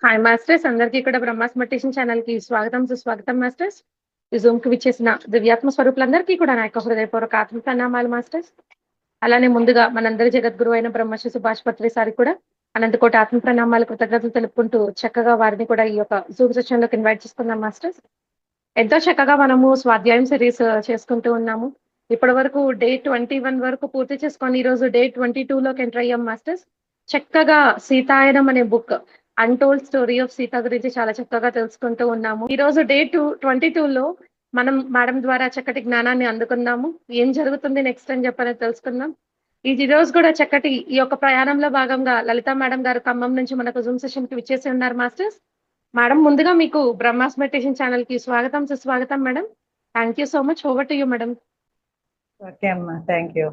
Hi masters, అందరికీ కూడా Brahma's meditation ఛానల్‌కి స్వాగతం, సుస్వాగతం మాస్టర్స్. ఈ జూమ్‌కి విచ్చేసిన దివ్యాత్మ స్వరూపులందరికీ కూడా నా యొక్క హృదయపూర్వక ఆత్మ ప్రణామాలు మాస్టర్స్. అలానే ముందుగా మనందరి జగద్గురువు అయిన బ్రహ్మశ్రీ సుభాష్ పత్రి సార్‌కి కూడా అనంతకోటి ఆత్మ ప్రణామాలు, కృతజ్ఞతలు తెలుపుకుంటూ చక్కగా వారిని కూడా ఈ యొక్క జూమ్ సెషన్‌లోకి ఇన్వైట్ చేసుకున్నాం మాస్టర్స్. ఎంతో చక్కగా మనము స్వాధ్యాయం సిరీస్ చేసుకుంటూ ఉన్నాము. ఇప్పటివరకు డే 21 వరకు పూర్తి చేసుకొని ఈరోజు డే 22లోకి ఎంటర్ అయ్యాం మాస్టర్స్. చక్కగా సీతాయనం అనే book untold story of Sita గురించి చాలా చక్కగా తెలుసుకుంటూ ఉన్నాము. ఈరోజు డే 22లో మనం మేడం ద్వారా చక్కటి జ్ఞానాన్ని అందుకున్నాము. ఏం జరుగుతుంది నెక్స్ట్ అని చెప్పనేది తెలుసుకుందాం. ఈ రోజు కూడా చక్కటి ఈ యొక్క ప్రయాణంలో భాగంగా లలిత మేడం గారు ఖమ్మం నుంచి మనకు జూమ్ సెషన్‌కి విచ్చేసి ఉన్నారు మాస్టర్స్. మేడం, ముందుగా మీకు బ్రహ్మాస్ మెడిటేషన్ ఛానల్‌కి స్వాగతం, సుస్వాగతం madam. Thank you so much. Over to you madam. Okay అమ్మా, థ్యాంక్ యూ.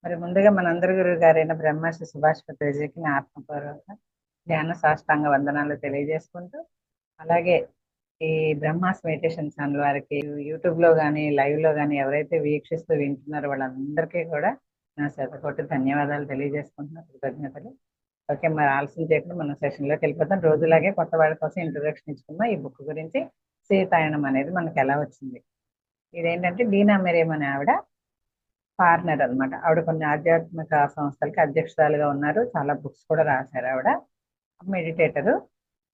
మరి ముందుగా మనందరి గురువు గారైన బ్రహ్మశ్రీ సుభాష్ పత్రిజీకి నా ఆత్మపూర్వక జ్ఞాన సాష్టాంగ వందనాలు తెలియజేసుకుంటూ, అలాగే ఈ బ్రహ్మాస్ మెడిటేషన్ ఛానల్ వారికి యూట్యూబ్లో కానీ లైవ్లో కానీ ఎవరైతే వీక్షిస్తూ వింటున్నారో వాళ్ళందరికీ కూడా నా శతకోటి ధన్యవాదాలు తెలియజేసుకుంటున్నాను, కృతజ్ఞతలు. ఓకే, మరి ఆలస్యం చేయకుండా మనం సెషన్లోకి వెళ్ళిపోతాం. రోజులాగే కొత్త వాళ్ళ కోసం ఇంట్రొడక్షన్ ఇచ్చుకున్నాం. ఈ బుక్ గురించి సీతాయనం అనేది మనకు ఎలా వచ్చింది. ఇదేంటంటే డీనా మెరియం అనే ఆవిడ పార్ట్నర్ అనమాట. ఆవిడ కొన్ని ఆధ్యాత్మిక సంస్థలకి అధ్యక్షురాలుగా ఉన్నారు. చాలా బుక్స్ కూడా రాశారు. ఆవిడ మెడిటేటరు.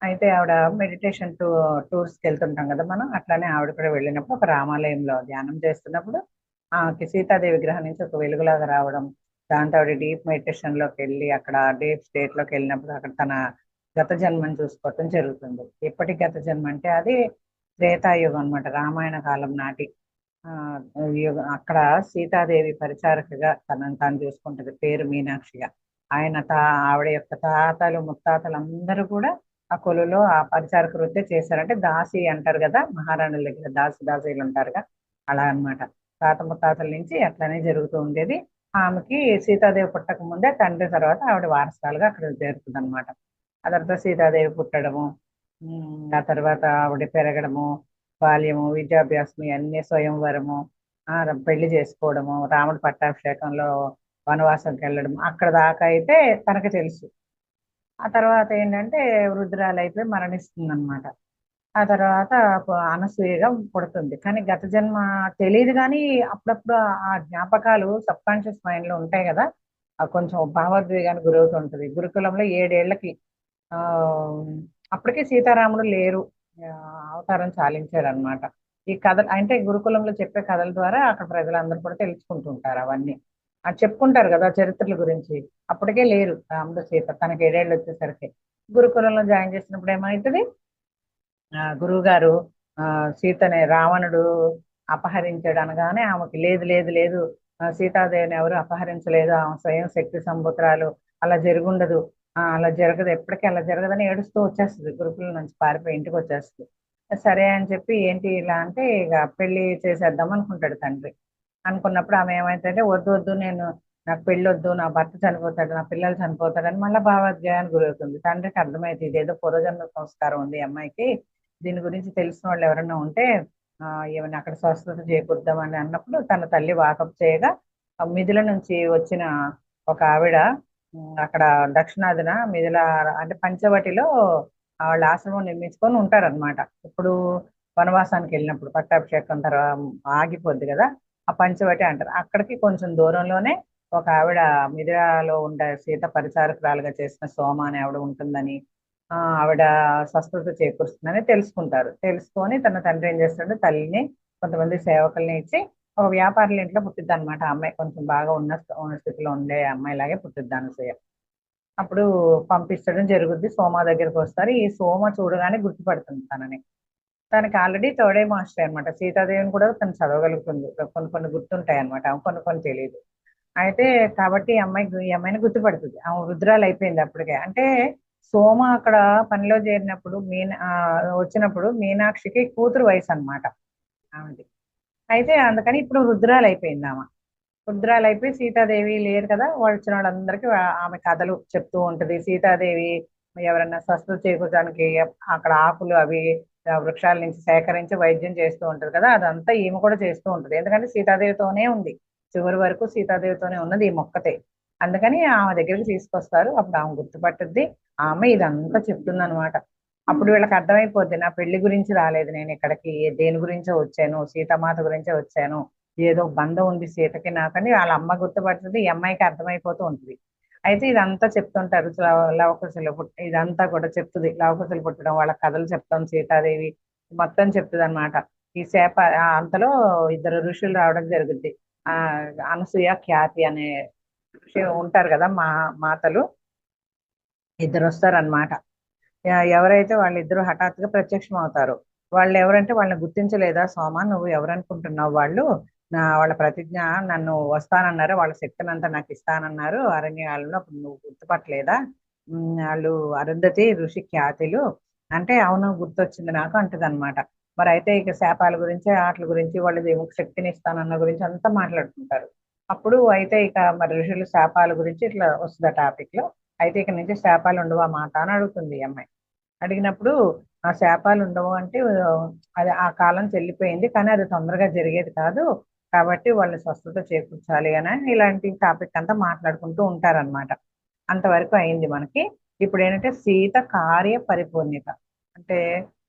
అయితే ఆవిడ మెడిటేషన్ టూర్స్కి వెళ్తుంటాం కదా మనం, అట్లానే ఆవిడ కూడా వెళ్ళినప్పుడు ఒక రామాలయంలో ధ్యానం చేస్తున్నప్పుడు సీతాదేవి విగ్రహం నుంచి ఒక వెలుగులాగా రావడం, దాంతో ఆవిడ డీప్ మెడిటేషన్లోకి వెళ్ళి అక్కడ డీప్ స్టేట్లోకి వెళ్ళినప్పుడు అక్కడ తన గత జన్మని చూసుకోవటం జరుగుతుంది. ఎప్పటి గత జన్మ అంటే అది త్రేతాయుగం అనమాట, రామాయణ కాలం నాటి అక్కడ సీతాదేవి పరిచారకగా తనను తాను చూసుకుంటది. పేరు మీనాక్షిగా. ఆవిడ యొక్క తాతలు ముత్తాతలు అందరూ కూడా ఆ కొలులో ఆ పరిచారక వృత్తి చేశారంటే దాసి అంటారు కదా, మహారాణుల దగ్గర దాసీలు ఉంటారుగా, అలా అన్నమాట. తాత ముత్తాతల నుంచి అట్లానే జరుగుతూ ఉండేది. ఆమెకి సీతాదేవి పుట్టక ముందే తండ్రి తర్వాత ఆవిడ వారసురాలుగా అక్కడ చేరుతుంది అనమాట. ఆ తర్వాత సీతాదేవి పుట్టడము, ఆ తర్వాత ఆవిడ పెరగడము, బాల్యము, విద్యాభ్యాసం, ఇవన్నీ స్వయంవరము, పెళ్లి చేసుకోవడము, రాముడి పట్టాభిషేకంలో వనవాసంకి వెళ్ళడం, అక్కడ దాకా అయితే తనకు తెలుసు. ఆ తర్వాత ఏంటంటే వృద్ధురాలు అయిపోయి మరణిస్తుంది అనమాట. ఆ తర్వాత అనసూయగా పుడుతుంది. కానీ గత జన్మ తెలియదు, కానీ అప్పుడప్పుడు ఆ జ్ఞాపకాలు సబ్ కాన్షియస్ మైండ్ లో ఉంటాయి కదా, కొంచెం భావోద్వేగానికి గురవుతుంటది. గురుకులంలో 7 ఏళ్లకి ఆ అప్పటికే సీతారాముడు లేరు, ఆ, అవతారం చాలించారు అనమాట. ఈ కథ అంటే గురుకులంలో చెప్పే కథల ద్వారా అక్కడ ప్రజలందరూ కూడా తెలుసుకుంటుంటారు అవన్నీ. అది చెప్పుకుంటారు కదా చరిత్రల గురించి. అప్పటికే లేరు రాముడు సీత, తనకి 7 ఏళ్ళు వచ్చేసరికి. గురుకులంలో జాయిన్ చేసినప్పుడు ఏమవుతుంది, గురువు గారు సీతని రావణుడు అపహరించాడు అనగానే ఆమెకి లేదు లేదు లేదు, సీతాదేవిని ఎవరు అపహరించలేదు, ఆమె స్వయం శక్తి సంబుత్రాలు, అలా జరుగుండదు, అలా జరగదు, ఎప్పటికీ అలా జరగదని ఏడుస్తూ వచ్చేస్తుంది. గురుకులం నుంచి పారిపోయి ఇంటికి వచ్చేస్తుంది. సరే అని చెప్పి ఏంటి ఇలా అంటే ఇక పెళ్లి చేసేద్దాం అనుకుంటాడు తండ్రి. అనుకున్నప్పుడు ఆమె ఏమైతుందంటే వద్దు వద్దు, నాకు పెళ్ళి వద్దు, నా భర్త చనిపోతాడు, నా పిల్లలు చనిపోతాడని మళ్ళీ భావోద్వేగానికి గురవుతుంది. తండ్రికి అర్థమైతే ఇదేదో పూర్వజన్మ సంస్కారం ఉంది ఈ అమ్మాయికి, దీని గురించి తెలిసిన వాళ్ళు ఎవరైనా ఉంటే ఏమైనా అక్కడ స్వస్థత చేకూర్దామని అన్నప్పుడు తన తల్లి వాకప్ చేయగా మిథుల నుంచి వచ్చిన ఒక ఆవిడ అక్కడ దక్షిణాదిన మిథుల అంటే పంచవటిలో వాళ్ళ ఆశ్రమం నిర్మించుకొని ఉంటారనమాట. ఇప్పుడు వనవాసానికి వెళ్ళినప్పుడు పట్టాభిషేకం తర్వాత ఆగిపోద్ది కదా, ఆ పంచవటి అంటారు. అక్కడికి కొంచెం దూరంలోనే ఒక ఆవిడ మిథిలాలో ఉండే సీత పరిచారకురాలుగా చేసిన సోమ అనే ఆవిడ ఉంటుందని, ఆవిడ స్వస్థత చేకూరుస్తుందని తెలుసుకుంటారు. తెలుసుకొని తన తండ్రి ఏం చేస్తాడు, తల్లిని కొంతమంది సేవకుల్ని ఇచ్చి ఒక వ్యాపారుల ఇంట్లో పుట్టిద్ది అనమాట. అమ్మాయి కొంచెం బాగా ఉన్న స్థితిలో ఉండే అమ్మాయిలాగే పుట్టిద్ది అనసూయ. అప్పుడు పంపించడం జరుగుద్ది. సోమ దగ్గరికి వస్తారు. ఈ సోమ చూడగానే గుర్తుపడుతుంది తనని. తనకి ఆల్రెడీ థర్డ్ ఐ మాస్టర్ అనమాట. సీతాదేవిని కూడా తను చదవగలుగుతుంది, కొన్ని కొన్ని గుర్తుంటాయి అనమాట, కొన్ని కొన్ని తెలియదు. అయితే కాబట్టి ఈ అమ్మాయిని గుర్తుపడుతుంది. ఆమె వృద్ధురాలు అయిపోయింది అప్పటికే. అంటే సోమ అక్కడ పనిలో చేరినప్పుడు వచ్చినప్పుడు మీనాక్షికి కూతురు వయసు అనమాట ఆమెది. అయితే అందుకని ఇప్పుడు వృద్ధురాలు అయిపోయింది ఆమె. వృద్ధురాలు అయిపోయి సీతాదేవి లేరు కదా, వాళ్ళు వచ్చిన వాళ్ళందరికీ ఆమె కథలు చెప్తూ ఉంటది. సీతాదేవి ఎవరన్నా స్వస్థత చేకూరడానికి అక్కడ ఆకులు అవి వృక్షాల నుంచి సేకరించి వైద్యం చేస్తూ ఉంటది కదా, అదంతా ఈమె కూడా చేస్తూ ఉంటది. ఎందుకంటే సీతాదేవితోనే ఉంది, చివరి వరకు సీతాదేవితోనే ఉన్నది ఈ మొక్కతే. అందుకని ఆమె దగ్గరికి తీసుకొస్తారు. అప్పుడు ఆమె గుర్తుపట్టుద్ది. ఆమె ఇదంతా చెప్తుంది అనమాట. అప్పుడు వీళ్ళకి అర్థమైపోద్ది నా పెళ్లి గురించి రాలేదు నేను ఇక్కడికి, దేని గురించో వచ్చాను, సీతామాత గురించే వచ్చాను, ఏదో బంధం ఉంది సీతకి నాకని వాళ్ళ అమ్మ గుర్తుపడుతుంది, ఈ అమ్మాయికి అర్థమైపోతూ ఉంటుంది. అయితే ఇదంతా చెప్తుంటారు లవకుశలు ఇదంతా కూడా చెప్తుంది, లవకుశలు పుట్టడం వాళ్ళ కథలు చెప్తాం సీతాదేవి మొత్తం చెప్తుంది అనమాట. ఈ శాప అంతలో ఇద్దరు ఋషులు రావడం జరుగుద్ది. ఆ అనసూయ ఖ్యాతి అనే ఋషి ఉంటారు కదా మాతలు, ఇద్దరు వస్తారనమాట. ఎవరైతే వాళ్ళిద్దరూ హఠాత్తుగా ప్రత్యక్షం అవుతారు. వాళ్ళు ఎవరంటే వాళ్ళని గుర్తించలేదా సోమ, నువ్వు ఎవరనుకుంటున్నావు, వాళ్ళు వాళ్ళ ప్రతిజ్ఞ, నన్ను వస్తానన్నారు, వాళ్ళ శక్తినంతా నాకు ఇస్తానన్నారు అరణ్యాలలో, అప్పుడు నువ్వు గుర్తుపట్టలేదా, వాళ్ళు అరుంధతి ఋషి ఖ్యాతిలు అంటే, అవును గుర్తొచ్చింది నాకు అంటది అనమాట. మరి అయితే ఇక శాపాల గురించి వాటి గురించి వాళ్ళు దేవునికి శక్తిని ఇస్తానన్న గురించి అంతా మాట్లాడుకుంటారు. అప్పుడు అయితే ఇక మరి ఋషులు శాపాల గురించి ఇట్లా వస్తుంది ఆ టాపిక్ లో. అయితే ఇక నుంచి శాపాలు ఉండవా మాత అని అడుగుతుంది ఈ అమ్మాయి. అడిగినప్పుడు ఆ శాపాలు ఉండవు అంటే అది ఆ కాలం చెల్లిపోయింది, కానీ అది తొందరగా జరిగేది కాదు, కాబట్టి వాళ్ళు స్వస్థత చేకూర్చాలి అని ఇలాంటి టాపిక్ అంతా మాట్లాడుకుంటూ ఉంటారన్నమాట. అంతవరకు అయింది మనకి. ఇప్పుడు ఏంటంటే సీత కార్య పరిపూర్ణత అంటే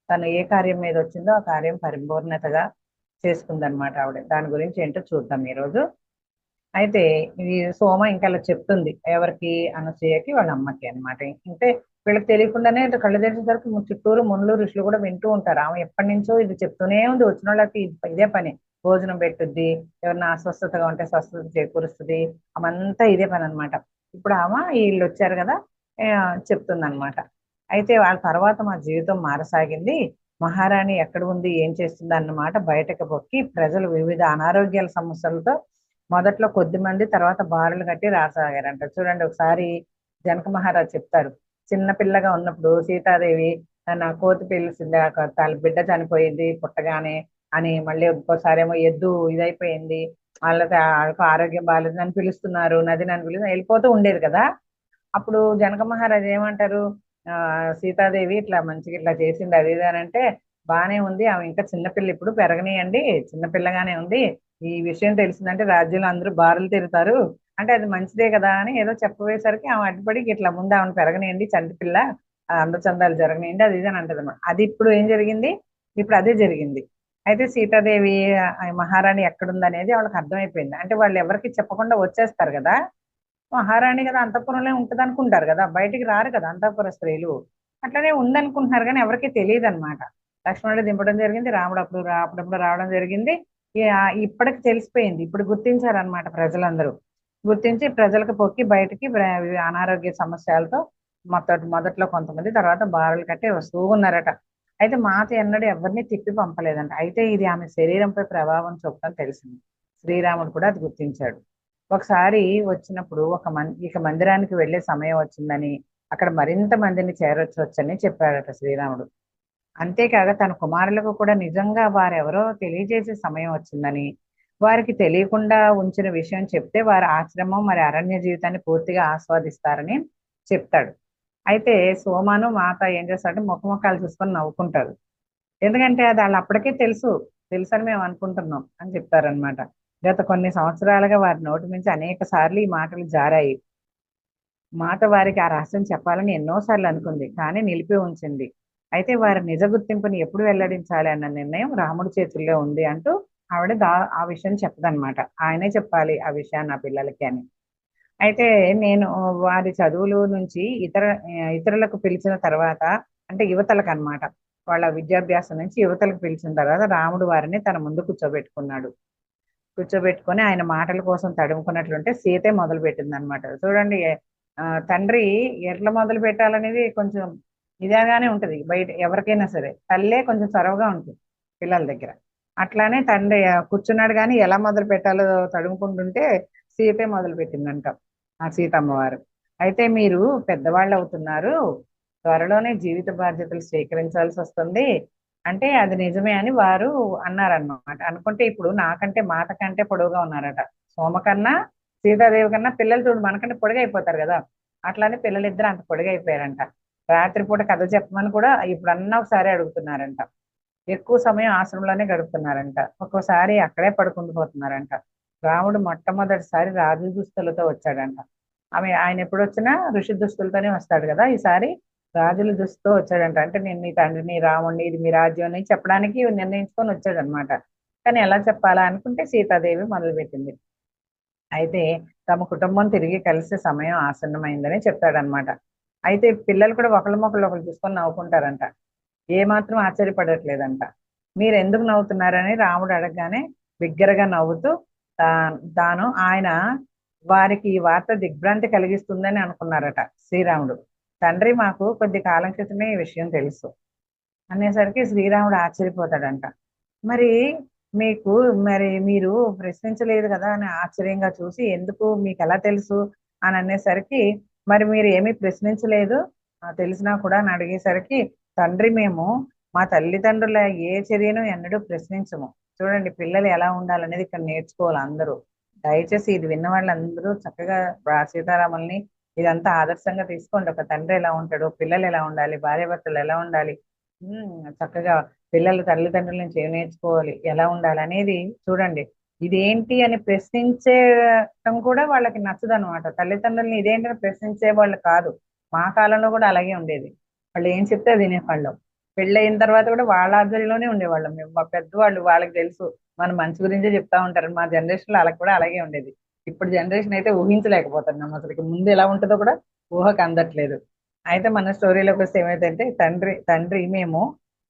తను ఏ కార్యం మీద వచ్చిందో ఆ కార్యం పరిపూర్ణతగా చేసుకుందనమాట ఆవిడ. దాని గురించి ఏంటో చూద్దాం ఈరోజు. అయితే ఇది సోమ ఇంకా అలా చెప్తుంది ఎవరికి, అనసూయకి వాళ్ళ అమ్మకి అన్నమాట. అంటే వీళ్ళకి తెలియకుండానే ఇట్లా కళ్ళు తెరిచేసరికి చుట్టూరు మునులు ఋషులు కూడా వింటూ ఉంటారు. ఆమె ఎప్పటి నుంచో ఇది చెప్తూనే ఉంది, వచ్చిన వాళ్ళకి ఇదే పని. భోజనం పెట్టుద్ది, ఎవరైనా అస్వస్థతగా ఉంటే స్వస్థత చేకూరుస్తుంది, ఆమంతా ఇదే పని అనమాట. ఇప్పుడు ఆమె వీళ్ళు వచ్చారు కదా చెప్తుంది అనమాట. అయితే వాళ్ళ తర్వాత మా జీవితం మారసాగింది, మహారాణి ఎక్కడ ఉంది ఏం చేస్తుంది అన్నమాట బయటకు పొక్కి ప్రజలు వివిధ అనారోగ్యాల సమస్యలతో మొదట్లో కొద్ది మంది తర్వాత బారులు కట్టి రాసాగారంట. చూడండి ఒకసారి జనక మహారాజ్ చెప్తారు, చిన్న పిల్లగా ఉన్నప్పుడు సీతాదేవి నా కోతి పిలిచింది, తన బిడ్డ చనిపోయింది పుట్టగానే అని, మళ్ళీ ఇంకోసారి ఏమో ఎద్దు ఇదైపోయింది, వాళ్ళకి ఆరోగ్యం బాగాలేదు అని పిలుస్తున్నారు, నది నన్ను పిలుస్తున్నారు, వెళ్ళిపోతూ ఉండేది కదా. అప్పుడు జనక మహారాజు ఏమంటారు, ఆ సీతాదేవి ఇట్లా మంచిగా ఇట్లా చేసింది అది ఇది అని అంటే, బానే ఉంది ఆమె ఇంకా చిన్నపిల్ల, ఇప్పుడు పెరగనియండి, చిన్నపిల్లగానే ఉంది, ఈ విషయం తెలిసిందంటే రాజ్యంలో అందరూ బారులు తిరుగుతారు అంటే అది మంచిదే కదా అని ఏదో చెప్పబోయేసరికి ఆమె అడ్డుపడి ఇట్లా ముందు ఆమెను పెరగనియండి, చంటిపిల్ల అందచందాలు జరగనియండి అది ఇది అని అంటది అన్నమాట. అది ఇప్పుడు ఏం జరిగింది, ఇప్పుడు అదే జరిగింది. అయితే సీతాదేవి మహారాణి ఎక్కడుంది అనేది వాళ్ళకి అర్థమైపోయింది. అంటే వాళ్ళు ఎవరికి చెప్పకుండా వచ్చేస్తారు కదా, మహారాణి కదా అంతఃపురంలో ఉంటది అనుకుంటారు కదా, బయటికి రారు కదా అంతఃపుర స్త్రీలు, అట్లనే ఉందనుకుంటున్నారు కానీ ఎవరికీ తెలియదు అనమాట. లక్ష్మణుడు దింపడం జరిగింది, రాముడు అప్పుడప్పుడు రావడం జరిగింది. ఇప్పటికి తెలిసిపోయింది, ఇప్పుడు గుర్తించారనమాట ప్రజలందరూ. గుర్తించి ప్రజలకు పొక్కి బయటికి అనారోగ్య సమస్యలతో మొదట్లో కొంతమంది, తర్వాత బారులు కట్టి వస్తూ ఉన్నారట. అయితే మాత ఎన్నడూ ఎవరిని తిప్పి పంపలేదంట. అయితే ఇది ఆమె శరీరంపై ప్రభావం చూపడం తెలిసింది. శ్రీరాముడు కూడా అది గుర్తించాడు. ఒకసారి వచ్చినప్పుడు ఇక మందిరానికి వెళ్ళే సమయం వచ్చిందని, అక్కడ మరింత మందిని చేరొచ్చని చెప్పాడట శ్రీరాముడు. అంతేకాక తన కుమారులకు కూడా నిజంగా వారెవరో తెలియజేసే సమయం వచ్చిందని, వారికి తెలియకుండా ఉంచిన విషయం చెప్తే వారి ఆశ్రమం మరి అరణ్య జీవితాన్ని పూర్తిగా ఆస్వాదిస్తారని చెప్తాడు. అయితే సోమాను మాత ఏం చేస్తారంటే ముఖముఖాలు చూసుకొని నవ్వుకుంటారు. ఎందుకంటే అది వాళ్ళు అప్పటికే తెలుసని మేము అనుకుంటున్నాం అని చెప్తారనమాట. గత కొన్ని సంవత్సరాలుగా వారి నోటి నుంచి అనేక సార్లు ఈ మాటలు జారాయి. మాట వారికి ఆ రహస్యం చెప్పాలని ఎన్నోసార్లు అనుకుంది, కానీ నిలిపి ఉంచింది. అయితే వారి నిజ గుర్తింపుని ఎప్పుడు వెల్లడించాలి అన్న నిర్ణయం రాముడి చేతుల్లో ఉంది అంటూ ఆవిడ ఆ విషయం చెప్పదనమాట. ఆయనే చెప్పాలి ఆ విషయాన్ని నా పిల్లలకి అని. అయితే నేను వారి చదువులు నుంచి ఇతరులకు పిలిచిన తర్వాత, అంటే యువతలకు అన్నమాట, వాళ్ళ విద్యాభ్యాసం నుంచి యువతలకు పిలిచిన తర్వాత రాముడు వారిని తన ముందు కూర్చోబెట్టుకొని ఆయన మాటల కోసం తడుముకున్నట్లుంటే సీతే మొదలు పెట్టింది అనమాట. చూడండి, తండ్రి ఎట్లా మొదలు పెట్టాలనేది కొంచెం ఇదేగానే ఉంటది, బయట ఎవరికైనా సరే తల్లే కొంచెం చొరవగా ఉంటుంది పిల్లల దగ్గర. అట్లానే తండ్రి కూర్చున్నాడు కానీ ఎలా మొదలు పెట్టాలో తడుముకుంటుంటే సీతే మొదలు పెట్టిందంట ఆ సీతమ్మ వారు. అయితే మీరు పెద్దవాళ్ళు అవుతున్నారు, త్వరలోనే జీవిత బాధ్యతలు స్వీకరించాల్సి వస్తుంది అంటే అది నిజమే అని వారు అన్నారన్నమాట. అనుకుంటే ఇప్పుడు నాకంటే మాత కంటే పొడవుగా ఉన్నారట సోమ కన్నా, సీతాదేవి కన్నా. పిల్లలు చూడు మనకంటే పొడుగైపోతారు కదా, అట్లానే పిల్లలిద్దరు అంత పొడుగైపోయారంట. రాత్రిపూట కథ చెప్పమని కూడా ఇప్పుడన్నా ఒకసారి అడుగుతున్నారంట. ఎక్కువ సమయం ఆశ్రమంలోనే గడుపుతున్నారంట, ఒక్కోసారి అక్కడే పడుకుండిపోతున్నారంట. రాముడు మొట్టమొదటిసారి రాజు దుస్తులతో వచ్చాడంట. ఆయన ఎప్పుడు వచ్చినా ఋషి దుస్తులతోనే వస్తాడు కదా, ఈసారి రాజుల దుస్తుతో వచ్చాడంట. అంటే నేను నీ తండ్రిని రాముడిని, ఇది మీ రాజ్యం అని చెప్పడానికి నిర్ణయించుకొని వచ్చాడనమాట. కానీ ఎలా చెప్పాలా అనుకుంటే సీతాదేవి మొదలుపెట్టింది. అయితే తమ కుటుంబం తిరిగి కలిసే సమయం ఆసన్నమైందని చెప్తాడనమాట. అయితే పిల్లలు కూడా ఒకళ్ళ మొక్కలు ఒకళ్ళు చూసుకొని నవ్వుకుంటారంట. ఏ మాత్రం ఆశ్చర్యపడట్లేదంట. మీరు ఎందుకు నవ్వుతున్నారని రాముడు అడగగానే బిగ్గరగా నవ్వుతూ తాను ఆయన వారికి ఈ వార్త దిగ్భ్రాంతి కలిగిస్తుందని అనుకున్నారట శ్రీరాముడు. తండ్రి మాకు కొద్ది కాలం క్రితమే ఈ విషయం తెలుసు అనేసరికి శ్రీరాముడు ఆశ్చర్యపోతాడంట. మరి మీకు మరి మీరు ప్రశ్నించలేదు కదా అని ఆశ్చర్యంగా చూసి ఎందుకు మీకు ఎలా తెలుసు అని అనేసరికి మరి మీరు ఏమీ ప్రశ్నించలేదు తెలిసినా కూడా అని అడిగేసరికి తండ్రి మేము మా తల్లిదండ్రుల ఏ చర్యను ఎన్నడూ ప్రశ్నించము. చూడండి పిల్లలు ఎలా ఉండాలనేది ఇక్కడ నేర్చుకోవాలి అందరూ. దయచేసి ఇది విన్న వాళ్ళందరూ చక్కగా సీతారాముల్ని ఇదంతా ఆదర్శంగా తీసుకోండి. ఒక తండ్రి ఎలా ఉంటాడు, పిల్లలు ఎలా ఉండాలి, భార్యాభర్తలు ఎలా ఉండాలి, చక్కగా పిల్లలు తల్లిదండ్రుల నుంచి ఏం నేర్చుకోవాలి, ఎలా ఉండాలి అనేది చూడండి. ఇదేంటి అని ప్రశ్నించడం కూడా వాళ్ళకి నచ్చదు అనమాట. తల్లిదండ్రుల్ని ఇదేంటని ప్రశ్నించే వాళ్ళు కాదు. మా కాలంలో కూడా అలాగే ఉండేది. వాళ్ళు ఏం చెప్తే అది వినేవాళ్ళం. పెళ్ళయిన తర్వాత కూడా వాళ్ళ ఆధ్వర్యంలోనే ఉండేవాళ్ళం మేము. మా పెద్దవాళ్ళు వాళ్ళకి తెలుసు మన మంచి గురించే చెప్తా ఉంటారు. మా జనరేషన్ లో అలా కూడా అలాగే ఉండేది. ఇప్పుడు జనరేషన్ అయితే ఊహించలేకపోతున్నాం. అసలుకి ముందు ఎలా ఉంటుందో కూడా ఊహకు అందట్లేదు. అయితే మన స్టోరీలోకి వస్తే ఏమైందంటే తండ్రి మేము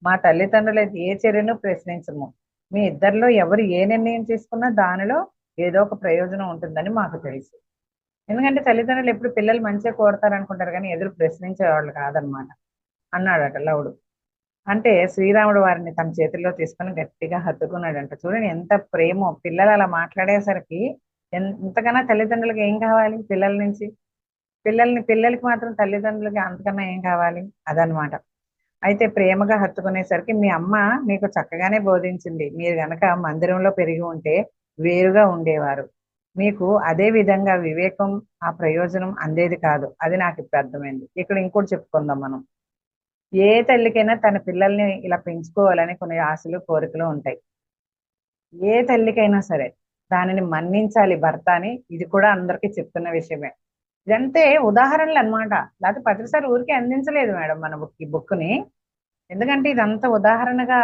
మా తల్లిదండ్రుల ఏ చర్యను ప్రశ్నించము. మీ ఇద్దరిలో ఎవరు ఏ నిర్ణయం తీసుకున్నా దానిలో ఏదో ఒక ప్రయోజనం ఉంటుందని మాకు తెలుసు. ఎందుకంటే తల్లిదండ్రులు ఎప్పుడు పిల్లలు మంచిగా కోరతారు అనుకుంటారు కానీ ఎదురు ప్రశ్నించేవాళ్ళు కాదనమాట అన్నాడట లవుడు. అంటే శ్రీరాముడు వారిని తన చేతుల్లో తీసుకొని గట్టిగా హత్తుకున్నాడంట. చూడండి ఎంత ప్రేమో. పిల్లలు అలా మాట్లాడేసరికి ఎంతకన్నా తల్లిదండ్రులకి ఏం కావాలి పిల్లల నుంచి? పిల్లలకి మాత్రం తల్లిదండ్రులకి అంతకన్నా ఏం కావాలి? అదనమాట. అయితే ప్రేమగా హత్తుకునేసరికి మీ అమ్మ మీకు చక్కగానే బోధించింది. మీరు గనక మందిరంలో పెరిగి ఉంటే వేరుగా ఉండేవారు. మీకు అదే విధంగా వివేకం ఆ ప్రయోజనం అందేది కాదు. అది నాకు ఇప్పుడు అర్థమైంది. ఇక్కడ ఇంకోటి చెప్పుకుందాం మనం. ఏ తల్లికైనా తన పిల్లల్ని ఇలా పెంచుకోవాలని కొన్ని ఆశలు కోరికలు ఉంటాయి. ఏ తల్లికైనా సరే దానిని మన్నించాలి భర్త అని ఇది కూడా అందరికీ చెప్తున్న విషయమే. ఇదంతే ఉదాహరణలు అనమాట. లేకపోతే ప్రతిసారి ఊరికే అందించలేదు మేడం మన ఈ బుక్ని. ఎందుకంటే ఇదంతా ఉదాహరణగా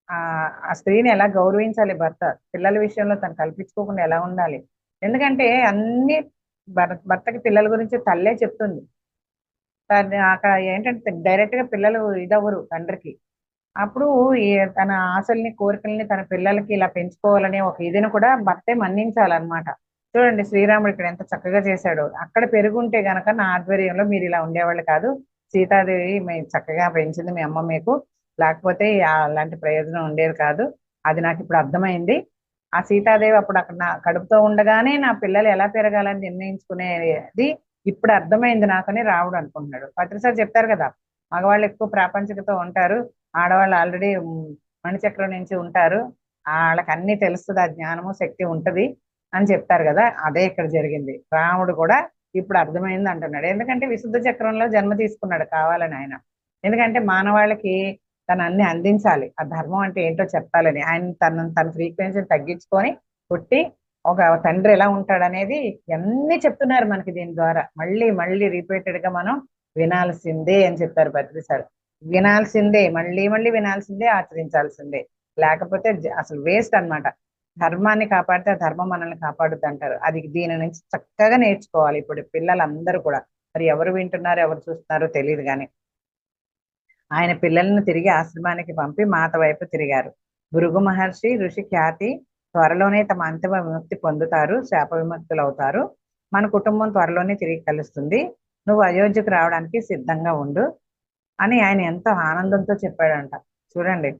ఆ స్త్రీని ఎలా గౌరవించాలి భర్త, పిల్లల విషయంలో తను కల్పించుకోకుండా ఎలా ఉండాలి. ఎందుకంటే అన్ని భర్తకి పిల్లల గురించి తల్లే చెప్తుంది. అక్కడ ఏంటంటే డైరెక్ట్ గా పిల్లలు ఇదవ్వరు తండ్రికి. అప్పుడు తన ఆశల్ని కోరికల్ని తన పిల్లలకి ఇలా పెంచుకోవాలనే ఒక ఇదిని కూడా భర్తే మన్నించాలన్నమాట. చూడండి శ్రీరాముడు ఇక్కడ ఎంత చక్కగా చేశాడు. అక్కడ పెరుగుంటే గనక నా ఆధ్వర్యంలో మీరు ఇలా ఉండేవాళ్ళు కాదు. సీతాదేవి మేము చక్కగా పెంచింది మీ అమ్మ మీకు, లేకపోతే అలాంటి ప్రయోజనం ఉండేది కాదు. అది నాకు ఇప్పుడు అర్థమైంది. ఆ సీతాదేవి అప్పుడు అక్కడ నా కడుపుతో ఉండగానే నా పిల్లలు ఎలా పెరగాలని నిర్ణయించుకునేది ఇప్పుడు అర్థమైంది నాకని రావుడు అనుకుంటున్నాడు. పత్రిసారి చెప్తారు కదా, మగవాళ్ళు ఎక్కువ ప్రాపంచికతో ఉంటారు, ఆడవాళ్ళు ఆల్రెడీ మణిచక్రం నుంచి ఉంటారు, వాళ్ళకి అన్ని తెలుస్తుంది, ఆ జ్ఞానము శక్తి ఉంటది అని చెప్తారు కదా. అదే ఇక్కడ జరిగింది. రాముడు కూడా ఇప్పుడు అర్థమైంది అంటున్నాడు. ఎందుకంటే విశుద్ధ చక్రంలో జన్మ తీసుకున్నాడు కావాలని ఆయన. ఎందుకంటే మానవాళికి తను అన్ని అందించాలి, ఆ ధర్మం అంటే ఏంటో చెప్పాలని ఆయన తన ఫ్రీక్వెన్సీని తగ్గించుకొని పుట్టి ఒక తండ్రి ఎలా ఉంటాడనేది అన్ని చెప్తున్నారు మనకి. దీని ద్వారా మళ్ళీ మళ్ళీ రిపీటెడ్ గా మనం వినాల్సిందే అని చెప్పారు బద్రి సార్. వినాల్సిందే, మళ్ళీ మళ్ళీ వినాల్సిందే, ఆచరించాల్సిందే. లేకపోతే అసలు వేస్ట్ అన్నమాట. ధర్మాన్ని కాపాడితే ఆ ధర్మం మనల్ని కాపాడుద్ది అంటారు. అది దీని నుంచి చక్కగా నేర్చుకోవాలి ఇప్పుడు పిల్లలందరూ కూడా. మరి ఎవరు వింటున్నారో ఎవరు చూస్తున్నారో తెలియదు కానీ ఆయన పిల్లలను తిరిగి ఆశ్రమానికి పంపి మాత వైపు తిరిగారు. భృగు మహర్షి ఋషి ఖ్యాతి త్వరలోనే తమ అంతిమ విముక్తి పొందుతారు, శాప విముక్తులు అవుతారు. మన కుటుంబం త్వరలోనే తిరిగి కలుస్తుంది, నువ్వు అయోధ్యకు రావడానికి సిద్ధంగా ఉండు అని ఆయన ఎంతో ఆనందంతో చెప్పాడంట. చూడండి,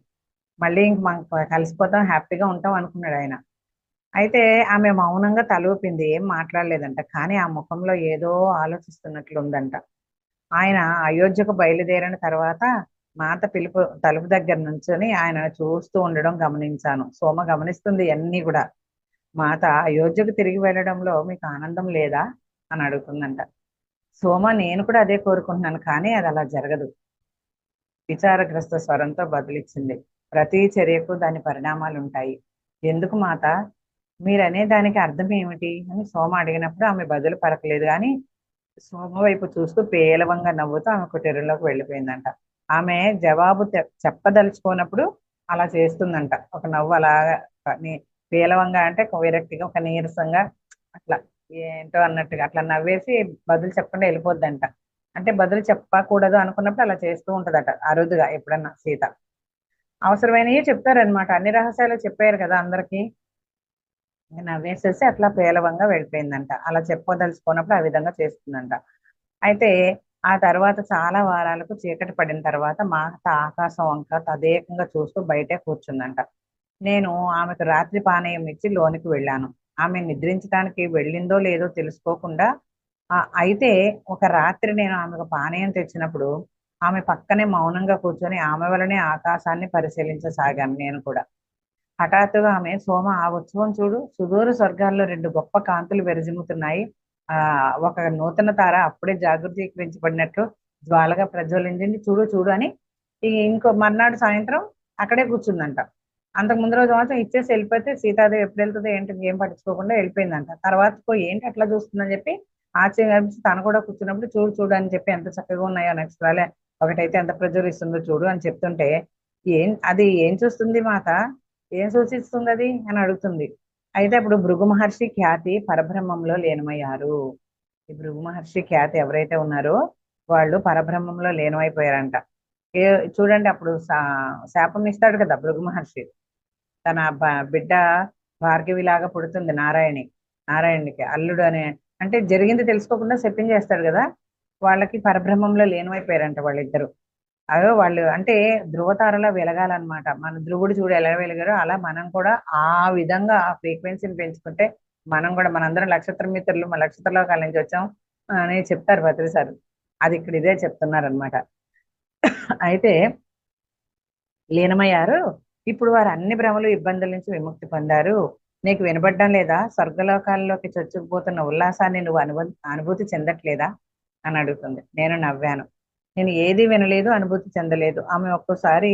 మళ్ళీ ఇంక మనం కలిసిపోతాం, హ్యాపీగా ఉంటాం అనుకున్నాడు ఆయన. అయితే ఆమె మౌనంగా తలూపింది, ఏం మాట్లాడలేదంట. కానీ ఆ ముఖంలో ఏదో ఆలోచిస్తున్నట్లు ఉందంట. ఆయన అయోధ్యకు బయలుదేరిన తర్వాత మాత పిలుపు తలుపు దగ్గర నుంచొని ఆయన చూస్తూ ఉండడం గమనించాను. సోమ గమనిస్తుంది అన్ని కూడా. మాత, అయోధ్యకు తిరిగి వెళ్ళడంలో మీకు ఆనందం లేదా అని అడుగుతుందంట. సోమ, నేను కూడా అదే కోరుకుంటున్నాను, కానీ అది అలా జరగదు విచారగ్రస్త స్వరంతో బదులిచ్చింది. ప్రతి చర్యకు దాని పరిణామాలు ఉంటాయి. ఎందుకు మాత, మీరనే దానికి అర్థం ఏమిటి అని సోమ అడిగినప్పుడు ఆమె బదులు పలకలేదు. కానీ సోమ వైపు చూస్తూ పేలవంగా నవ్వుతూ ఆమె కుటీరంలోకి వెళ్ళిపోయిందంట. ఆమె జవాబు చెప్పదలుచుకున్నప్పుడు అలా చేస్తుందంట. ఒక నవ్వు అలాగా పేలవంగా అంటే ఒక విరక్తిగా, ఒక నీరసంగా అట్లా ఏంటో అన్నట్టుగా అట్లా నవ్వేసి బదులు చెప్పకుండా వెళ్ళిపోద్దంట. అంటే బదులు చెప్పకూడదు అనుకున్నప్పుడు అలా చేస్తూ ఉంటదట అరుదుగా ఎప్పుడన్నా సీత. అవసరమైనవి చెప్తారనమాట, అన్ని రహస్యాలు చెప్పారు కదా అందరికి. నవ్వేసేసి అట్లా పేలవంగా వెళ్ళిపోయిందంట. అలా చెప్పదలుచుకున్నప్పుడు ఆ విధంగా చేస్తుందంట. అయితే ఆ తర్వాత చాలా వారాలకు చీకటి పడిన తర్వాత మాత ఆకాశం వంక తదేకంగా చూస్తూ బయటే కూర్చుందంట. నేను ఆమెకు రాత్రి పానీయం ఇచ్చి లోనికి వెళ్ళాను. ఆమె నిద్రించడానికి వెళ్ళిందో లేదో తెలుసుకోకుండా అయితే ఒక రాత్రి నేను ఆమెకు పానీయం తెచ్చినప్పుడు ఆమె పక్కనే మౌనంగా కూర్చొని ఆమె వలనే ఆకాశాన్ని పరిశీలించసాగాను నేను కూడా. హఠాత్తుగా ఆమె, సోమ, ఆ ఉత్సవం చూడు, సుదూర స్వర్గాల్లో రెండు గొప్ప కాంతులు విరజిమ్ముతున్నాయి. ఒక నూతన తార అప్పుడే జాగృతీకరించబడినట్లు జ్వాలగా ప్రజ్వలించింది, చూడు చూడు అని ఇంకో మర్నాడు సాయంత్రం అక్కడే కూర్చుందంట. అంతకు ముందు రోజు మాత్రం ఇచ్చేసి వెళ్ళిపోతే సీతాదేవి ఎప్పుడు వెళ్తుందో ఏంటి ఏం పట్టించుకోకుండా వెళ్ళిపోయిందంట. తర్వాత ఏంటి అట్లా చూస్తుందని చెప్పి ఆశ్చర్యం కనిపించి తను కూడా కూర్చున్నప్పుడు చూడు చూడు అని చెప్పి ఎంత చక్కగా ఉన్నాయో నక్షత్రాలే, ఒకటైతే ఎంత ప్రజ్వలిస్తుందో చూడు అని చెప్తుంటే, అది ఏం చూస్తుంది మాత, ఏం సూచిస్తుంది అది అని అడుగుతుంది. అయితే అప్పుడు భృగు మహర్షి ఖ్యాతి పరబ్రహ్మంలో లీనమయ్యారు. ఈ భృగు మహర్షి ఖ్యాతి ఎవరైతే ఉన్నారో వాళ్ళు పరబ్రహ్మంలో లీనమైపోయారంట. ఏ చూడండి, అప్పుడు శాపం ఇస్తాడు కదా భృగు మహర్షి. తన బిడ్డ భార్గవిలాగా పుడుతుంది నారాయణునికి అల్లుడు అనే, అంటే జరిగింది తెలుసుకోకుండా శపించేస్తాడు కదా. వాళ్ళకి పరబ్రహ్మంలో లీనమైపోయారంట వాళ్ళిద్దరు. అదో వాళ్ళు అంటే ధృవతారలా వెలగాలన్నమాట. మన ధ్రువుడు చూడు ఎలా వెలిగారో అలా మనం కూడా ఆ విధంగా ఆ ఫ్రీక్వెన్సీని పెంచుకుంటే మనం కూడా, మనందరం నక్షత్ర మిత్రులు, మన నక్షత్ర లోకాల నుంచి వచ్చాం అని చెప్తారు భద్రసారు. అది ఇక్కడ ఇదే చెప్తున్నారనమాట. అయితే లీనమయ్యారు. ఇప్పుడు వారు అన్ని భ్రమలు ఇబ్బందుల నుంచి విముక్తి పొందారు. నీకు వినబడ్డం లేదా? స్వర్గలోకాల్లోకి చొచ్చుకుపోతున్న ఉల్లాసాన్ని నువ్వు అనుభూతి చెందట్లేదా అని అడుగుతుంది. నేను నవ్వాను. నేను ఏది వినలేదు, అనుభూతి చెందలేదు. ఆమె ఒక్కోసారి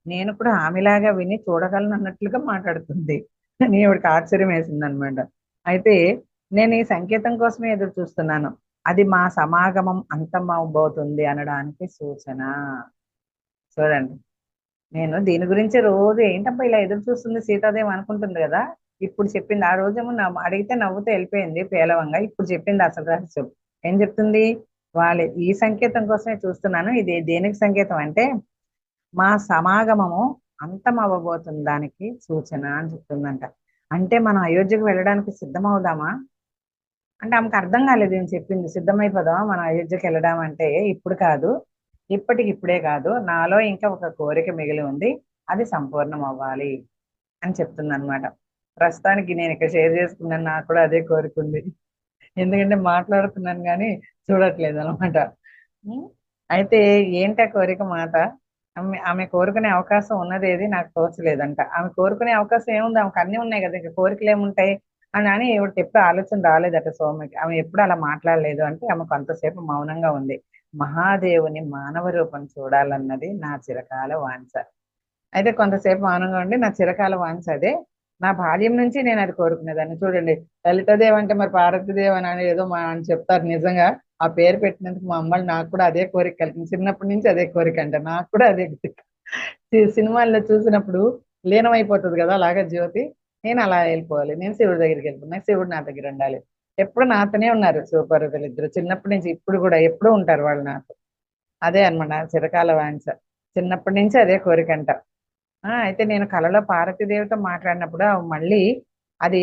నేను కూడా ఆమెలాగా విని చూడగలను అన్నట్లుగా మాట్లాడుతుంది. ఈవిడికి ఆశ్చర్యం వేసింది అనమాట. అయితే నేను ఈ సంకేతం కోసమే ఎదురు చూస్తున్నాను. అది మా సమాగమం అంతమవబోతుంది అనడానికి సూచన. చూడండి, నేను దీని గురించి రోజు ఏంటబ్బా ఇలా ఎదురు చూస్తుంది సీతాదేవి అనుకుంటుంది కదా. ఇప్పుడు చెప్పింది, ఆ రోజేమో అడిగితే నవ్వుతూ వెళ్ళిపోయింది పేలవంగా. ఇప్పుడు చెప్పింది అసలు రహస్యం. ఏం చెప్తుంది? వాళ్ళు ఈ సంకేతం కోసమే చూస్తున్నాను. ఇది దేనికి సంకేతం అంటే మా సమాగమము అంతం అవ్వబోతుంది దానికి సూచన అని చెప్తుందంట. అంటే మనం అయోధ్యకు వెళ్ళడానికి సిద్ధమవుదామా అంటే ఆమెకు అర్థం కాలేదు ఏం చెప్పింది. సిద్ధమైపోదామా మనం అయోధ్యకి వెళ్ళడం అంటే? ఇప్పుడు కాదు, ఇప్పటికిప్పుడే కాదు, నాలో ఇంకా ఒక కోరిక మిగిలి ఉంది, అది సంపూర్ణం అవ్వాలి అని చెప్తుంది అనమాట. ప్రస్తుతానికి నేను ఇక్కడ షేర్ చేసుకున్నాను, నాకు కూడా అదే కోరిక ఉంది. ఎందుకంటే మాట్లాడుతున్నాను కానీ చూడట్లేదు అనమాట. అయితే ఏంటి ఆ కోరిక మాత? ఆమె కోరుకునే అవకాశం ఉన్నది ఏది నాకు తోచలేదంట. ఆమె కోరుకునే అవకాశం ఏముంది? ఆమెకు అన్ని ఉన్నాయి కదా, ఇంకా కోరికలు ఏముంటాయి అని ఇవిడికి ఎప్పుడు ఆలోచన రాలేదట సోమకి. ఆమె ఎప్పుడు అలా మాట్లాడలేదు. అంటే ఆమె కొంతసేపు మౌనంగా ఉంది. మహాదేవుని మానవ రూపం చూడాలన్నది నా చిరకాల వాంఛ. అయితే కొంతసేపు మౌనంగా ఉండి, నా చిరకాల వాంఛ అదే, నా బాల్యం నుంచి నేను అది కోరుకునేదాన్ని. చూడండి, లలితాదేవి అంటే మరి పార్వతీదేవి అని ఏదో అని చెప్తారు. నిజంగా ఆ పేరు పెట్టినందుకు మా అమ్మలు నాకు కూడా అదే కోరిక కలిగింది. చిన్నప్పటి నుంచి అదే కోరిక అంట, నాకు కూడా అదే కోరిక. సినిమాల్లో చూసినప్పుడు లీనమైపోతుంది కదా అలాగా జ్యోతి, నేను అలా వెళ్ళిపోవాలి, నేను శివుడి దగ్గరికి వెళ్ళిపోయి శివుడు నా దగ్గర ఉండాలి. ఎప్పుడు నాతోనే ఉన్నారు శివపార్వతులు ఇద్దరు చిన్నప్పటి నుంచి, ఇప్పుడు కూడా ఎప్పుడూ ఉంటారు వాళ్ళు నాకు. అదే అన్నమాట చిరకాల వాంఛ. చిన్నప్పటి నుంచి అదే కోరిక అంట. అయితే నేను కలలో పార్వతీదేవితో మాట్లాడినప్పుడు మళ్ళీ అది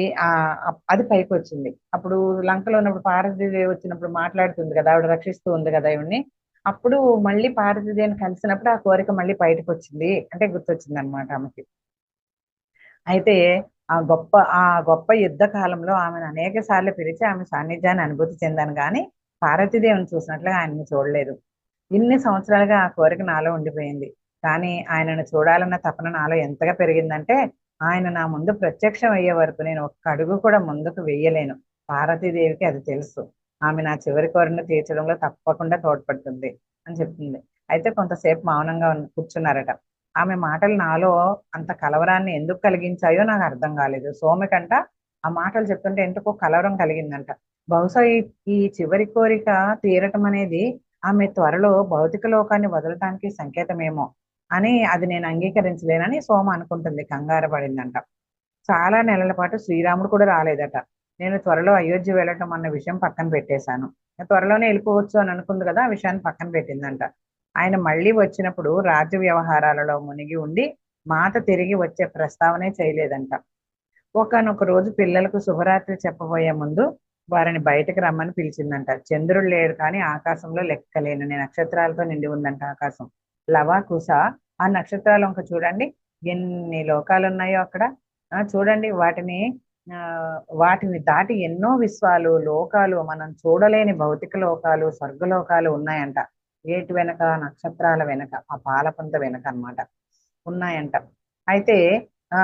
అది పైకి వచ్చింది. అప్పుడు లంకలో ఉన్నప్పుడు పార్వతీదేవి వచ్చినప్పుడు మాట్లాడుతుంది కదా, ఆవిడ రక్షిస్తూ ఉంది కదా ఇవన్నీ. అప్పుడు మళ్ళీ పార్వతీదేవిని కలిసినప్పుడు ఆ కోరిక మళ్ళీ బయటకు వచ్చింది, అంటే గుర్తొచ్చింది అనమాట ఆమెకి. అయితే ఆ గొప్ప యుద్ధ కాలంలో ఆమెను అనేక సార్లు పిలిచి ఆమె సాన్నిధ్యాన్ని అనుభూతి చెందాను, కానీ పార్వతీదేవిని చూసినట్లుగా ఆయన్ని చూడలేదు. ఇన్ని సంవత్సరాలుగా ఆ కోరిక నాలో ఉండిపోయింది. కానీ ఆయనను చూడాలన్న తపన నాలో ఎంతగా పెరిగిందంటే, ఆయన నా ముందు ప్రత్యక్షం అయ్యే వరకు నేను ఒక్క అడుగు కూడా ముందుకు వెయ్యలేను. పార్వతీదేవికి అది తెలుసు. ఆమె నా చివరి కోరికను తీర్చడంలో తప్పకుండా తోడ్పడుతుంది అని చెప్తుంది. అయితే కొంతసేపు మౌనంగా కూర్చున్నారట. ఆమె మాటలు నాలో అంత కలవరాన్ని ఎందుకు కలిగించాయో నాకు అర్థం కాలేదు. సోమకంట ఆ మాటలు చెప్తుంటే ఎందుకో కలవరం కలిగిందంట. బహుశా ఈ చివరి కోరిక తీరటం అనేది ఆమె త్వరలో భౌతిక లోకాన్ని వదలటానికి సంకేతమేమో అని, అది నేను అంగీకరించలేనని సోమ అనుకుంటుంది, కంగారు పడిందంట. చాలా నెలల పాటు శ్రీరాముడు కూడా రాలేదట. నేను త్వరలో అయోధ్య వెళ్ళటం అన్న విషయం పక్కన పెట్టేశాను. త్వరలోనే వెళ్ళిపోవచ్చు అని అనుకుంది కదా, ఆ విషయాన్ని పక్కన పెట్టిందంట. ఆయన మళ్ళీ వచ్చినప్పుడు రాజ్య వ్యవహారాలలో మునిగి ఉండి మాట తిరిగి వచ్చే ప్రస్తావనే చేయలేదంట. ఒకానొక రోజు పిల్లలకు శుభరాత్రి చెప్పబోయే ముందు వారిని బయటకు రమ్మని పిలిచిందంట. చంద్రుడు లేడు కానీ ఆకాశంలో లెక్కలేనన్ని నక్షత్రాలతో నిండి ఉందంట ఆకాశం. లవ కుశ ఆ నక్షత్రాలు వంక చూడండి, ఎన్ని లోకాలు ఉన్నాయో అక్కడ. చూడండి వాటిని, ఆ వాటిని దాటి ఎన్నో విశ్వాలు, లోకాలు, మనం చూడలేని భౌతిక లోకాలు, స్వర్గలోకాలు ఉన్నాయంట. ఏటి వెనక, నక్షత్రాల వెనక, ఆ పాలపుంత వెనక అన్నమాట ఉన్నాయంట. అయితే ఆ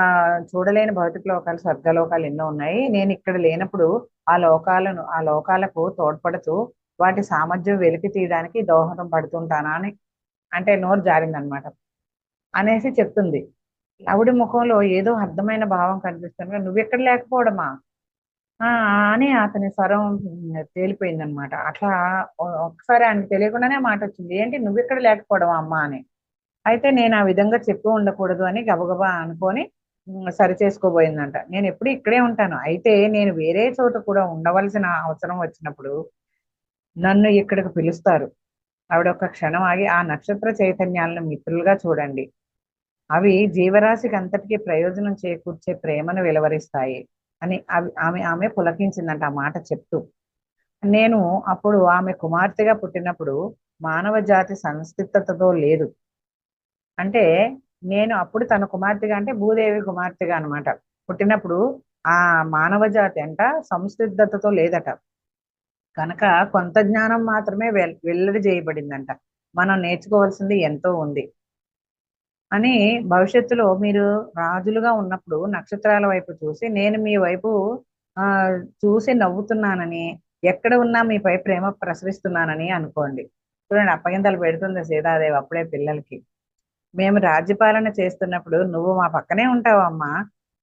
చూడలేని భౌతిక లోకాలు, స్వర్గలోకాలు ఎన్నో ఉన్నాయి. నేను ఇక్కడ లేనప్పుడు ఆ లోకాలకు తోడ్పడుతూ వాటి సామర్థ్యం వెలికి తీయడానికి దోహదం పడుతుంటానా అని, అంటే నోరు జారిందనమాట అనేసి చెప్తుంది. ఆవిడ ముఖంలో ఏదో అర్థమైన భావం కనిపిస్తుంది. నువ్వెక్కడ లేకపోవడమా అని అతని స్వరం తేలిపోయిందనమాట. అట్లా ఒకసారి ఆయనకు తెలియకుండానే మాట వచ్చింది, ఏంటి నువ్వెక్కడ లేకపోవడమా అమ్మా అని. అయితే నేను ఆ విధంగా చెప్పి ఉండకూడదు అని గబగబా అనుకొని సరి చేసుకోబోయిందంట. నేను ఎప్పుడు ఇక్కడే ఉంటాను, అయితే నేను వేరే చోట కూడా ఉండవలసిన అవసరం వచ్చినప్పుడు నన్ను ఇక్కడికి పిలుస్తారు. ఆవిడ ఒక క్షణం ఆగి, ఆ నక్షత్ర చైతన్యాలను మిత్రులుగా చూడండి, అవి జీవరాశికి అంతటికీ ప్రయోజనం చేకూర్చే ప్రేమను వెలువరిస్తాయి అని ఆమె పులకించిందంట ఆ మాట చెప్తూ. నేను అప్పుడు ఆమె కుమార్తెగా పుట్టినప్పుడు మానవ జాతి సంస్థితతో లేదు. అంటే నేను అప్పుడు తన కుమార్తెగా, అంటే భూదేవి కుమార్తెగా అనమాట పుట్టినప్పుడు ఆ మానవ జాతి అంట సంసిద్ధతతో లేదట. కనుక కొంత జ్ఞానం మాత్రమే వెల్లడి చేయబడిందంట. మనం నేర్చుకోవాల్సింది ఎంతో ఉంది అని. భవిష్యత్తులో మీరు రాజులుగా ఉన్నప్పుడు నక్షత్రాల వైపు చూసి నేను మీ వైపు ఆ చూసి నవ్వుతున్నానని, ఎక్కడ ఉన్నా మీపై ప్రేమ ప్రసరిస్తున్నానని అనుకోండి. చూడండి, అప్పగింతలు పెడుతుంది సీతాదేవి అప్పుడే పిల్లలకి. మేము రాజ్యపాలన చేస్తున్నప్పుడు నువ్వు మా పక్కనే ఉంటావమ్మా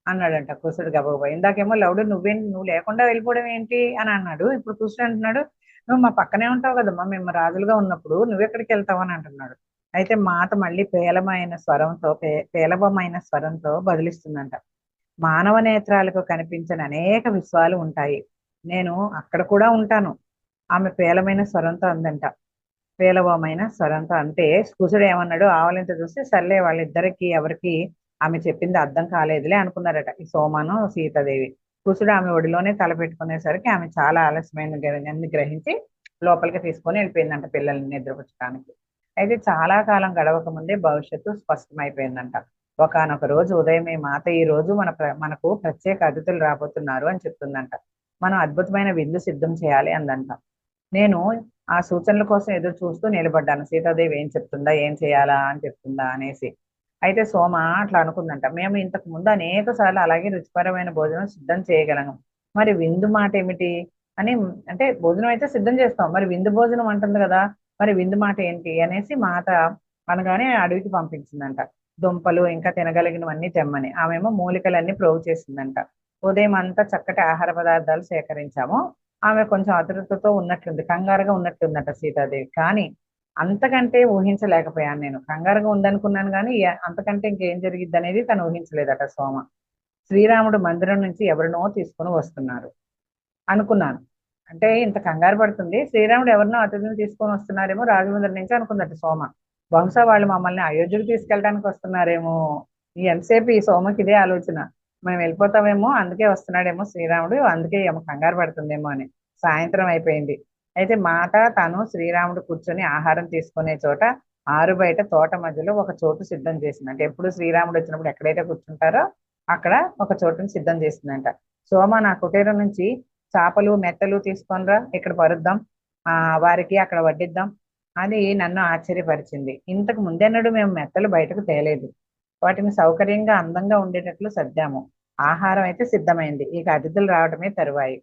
అన్నాడంట కుసుడు గబగబా. ఇందాకేమో లవుడు నువ్వు లేకుండా వెళ్ళిపోవడం ఏంటి అని అన్నాడు. ఇప్పుడు కుసుడు అంటున్నాడు, నువ్వు మా పక్కనే ఉంటావు కదమ్మా మేము రాజులుగా ఉన్నప్పుడు, నువ్వెక్కడికి వెళ్తావు అని అంటున్నాడు. అయితే మాత మళ్ళీ పేలవమైన స్వరంతో బదిలిస్తుందంట. మానవ నేత్రాలకు కనిపించని అనేక విశ్వాలు ఉంటాయి, నేను అక్కడ కూడా ఉంటాను. ఆమె పేలమైన స్వరంతో అందంట. పేలవమైన స్వరంతో అంటే కుసుడు ఏమన్నాడు, ఆవలింత చూస్తే సర్లే వాళ్ళిద్దరికి ఎవరికి ఆమె చెప్పింది అర్థం కాలేదులే అనుకున్నారట ఈ సోమను సీతాదేవి. కుసుడు ఆమె ఒడిలోనే తల పెట్టుకునేసరికి ఆమె చాలా ఆలస్యమైన గ్రహించి లోపలికి తీసుకొని వెళ్ళిపోయిందంట పిల్లల్ని నిద్రపుచ్చడానికి. అయితే చాలా కాలం గడవక ముందే భవిష్యత్తు స్పష్టమైపోయిందంట. ఒకానొక రోజు ఉదయమే మాత ఈ రోజు మనకు ప్రత్యేక అతిథులు రాబోతున్నారు అని చెప్తుందంట. మనం అద్భుతమైన విందు సిద్ధం చేయాలి అందంట. నేను ఆ సూచనల కోసం ఎదురు చూస్తూ నిలబడ్డాను, సీతాదేవి ఏం చెప్తుందా, ఏం చేయాలా అని చెప్తుందా అనేసి. అయితే సోమ అట్లా అనుకుందంట, మేము ఇంతకు ముందు అనేక సార్లు అలాగే రుచికరమైన భోజనం సిద్ధం చేయగలం, మరి విందు మాట ఏమిటి అని. అంటే భోజనం అయితే సిద్ధం చేస్తాం, మరి విందు భోజనం అంటుంది కదా, మరి విందు మాట ఏంటి అనేసి మాత అనగానే అడవికి పంపించిందంట. దుంపలు ఇంకా తినగలిగినవన్నీ తెమ్మని. ఆమెమో మూలికలన్నీ ప్రోగు చేసిందంట. ఉదయం అంతా చక్కటి ఆహార పదార్థాలు సేకరించాము. ఆమె కొంచెం ఆతృతతో ఉన్నట్లుంది, కంగారుగా ఉన్నట్లుందట సీతాదేవి. కానీ అంతకంటే ఊహించలేకపోయాను నేను. కంగారుగా ఉందనుకున్నాను కానీ అంతకంటే ఇంకేం జరిగిద్ది అనేది తను ఊహించలేదట సోమ. శ్రీరాముడు మందిరం నుంచి ఎవరినో తీసుకుని వస్తున్నారు అనుకున్నాను. అంటే ఇంత కంగారు పడుతుంది, శ్రీరాముడు ఎవరినో అతిథిని తీసుకొని వస్తున్నారేమో రాజమండ్రి నుంచి అనుకుందట సోమ. బహుశా వాళ్ళు మమ్మల్ని అయోధ్యకు తీసుకెళ్ళడానికి వస్తున్నారేమో. ఎంతసేపు ఈ సోమకి ఇదే ఆలోచన, మేము వెళ్ళిపోతామేమో అందుకే వస్తున్నాడేమో శ్రీరాముడు, అందుకే ఏమో కంగారు పడుతుందేమో అని. సాయంత్రం అయిపోయింది. అయితే మాత తను శ్రీరాముడు కూర్చొని ఆహారం తీసుకునే చోట ఆరు బయట తోట మధ్యలో ఒక చోటు సిద్ధం చేసింది. అంటే ఎప్పుడు శ్రీరాముడు వచ్చినప్పుడు ఎక్కడైతే కూర్చుంటారో అక్కడ ఒక చోటుని సిద్ధం చేసిందంట. సోమ నా కుటీరం నుంచి చేపలు మెత్తలు తీసుకొనిరా, ఇక్కడ పరుద్దాం, వారికి అక్కడ వడ్డిద్దాం అని నన్ను ఆశ్చర్యపరిచింది. ఇంతకు ముందెన్నడూ మేము మెత్తలు బయటకు తేలేదు. వాటిని సౌకర్యంగా అందంగా ఉండేటట్లు సర్దాము. ఆహారం అయితే సిద్ధమైంది, ఇక అతిథులు రావడమే తరువాయి.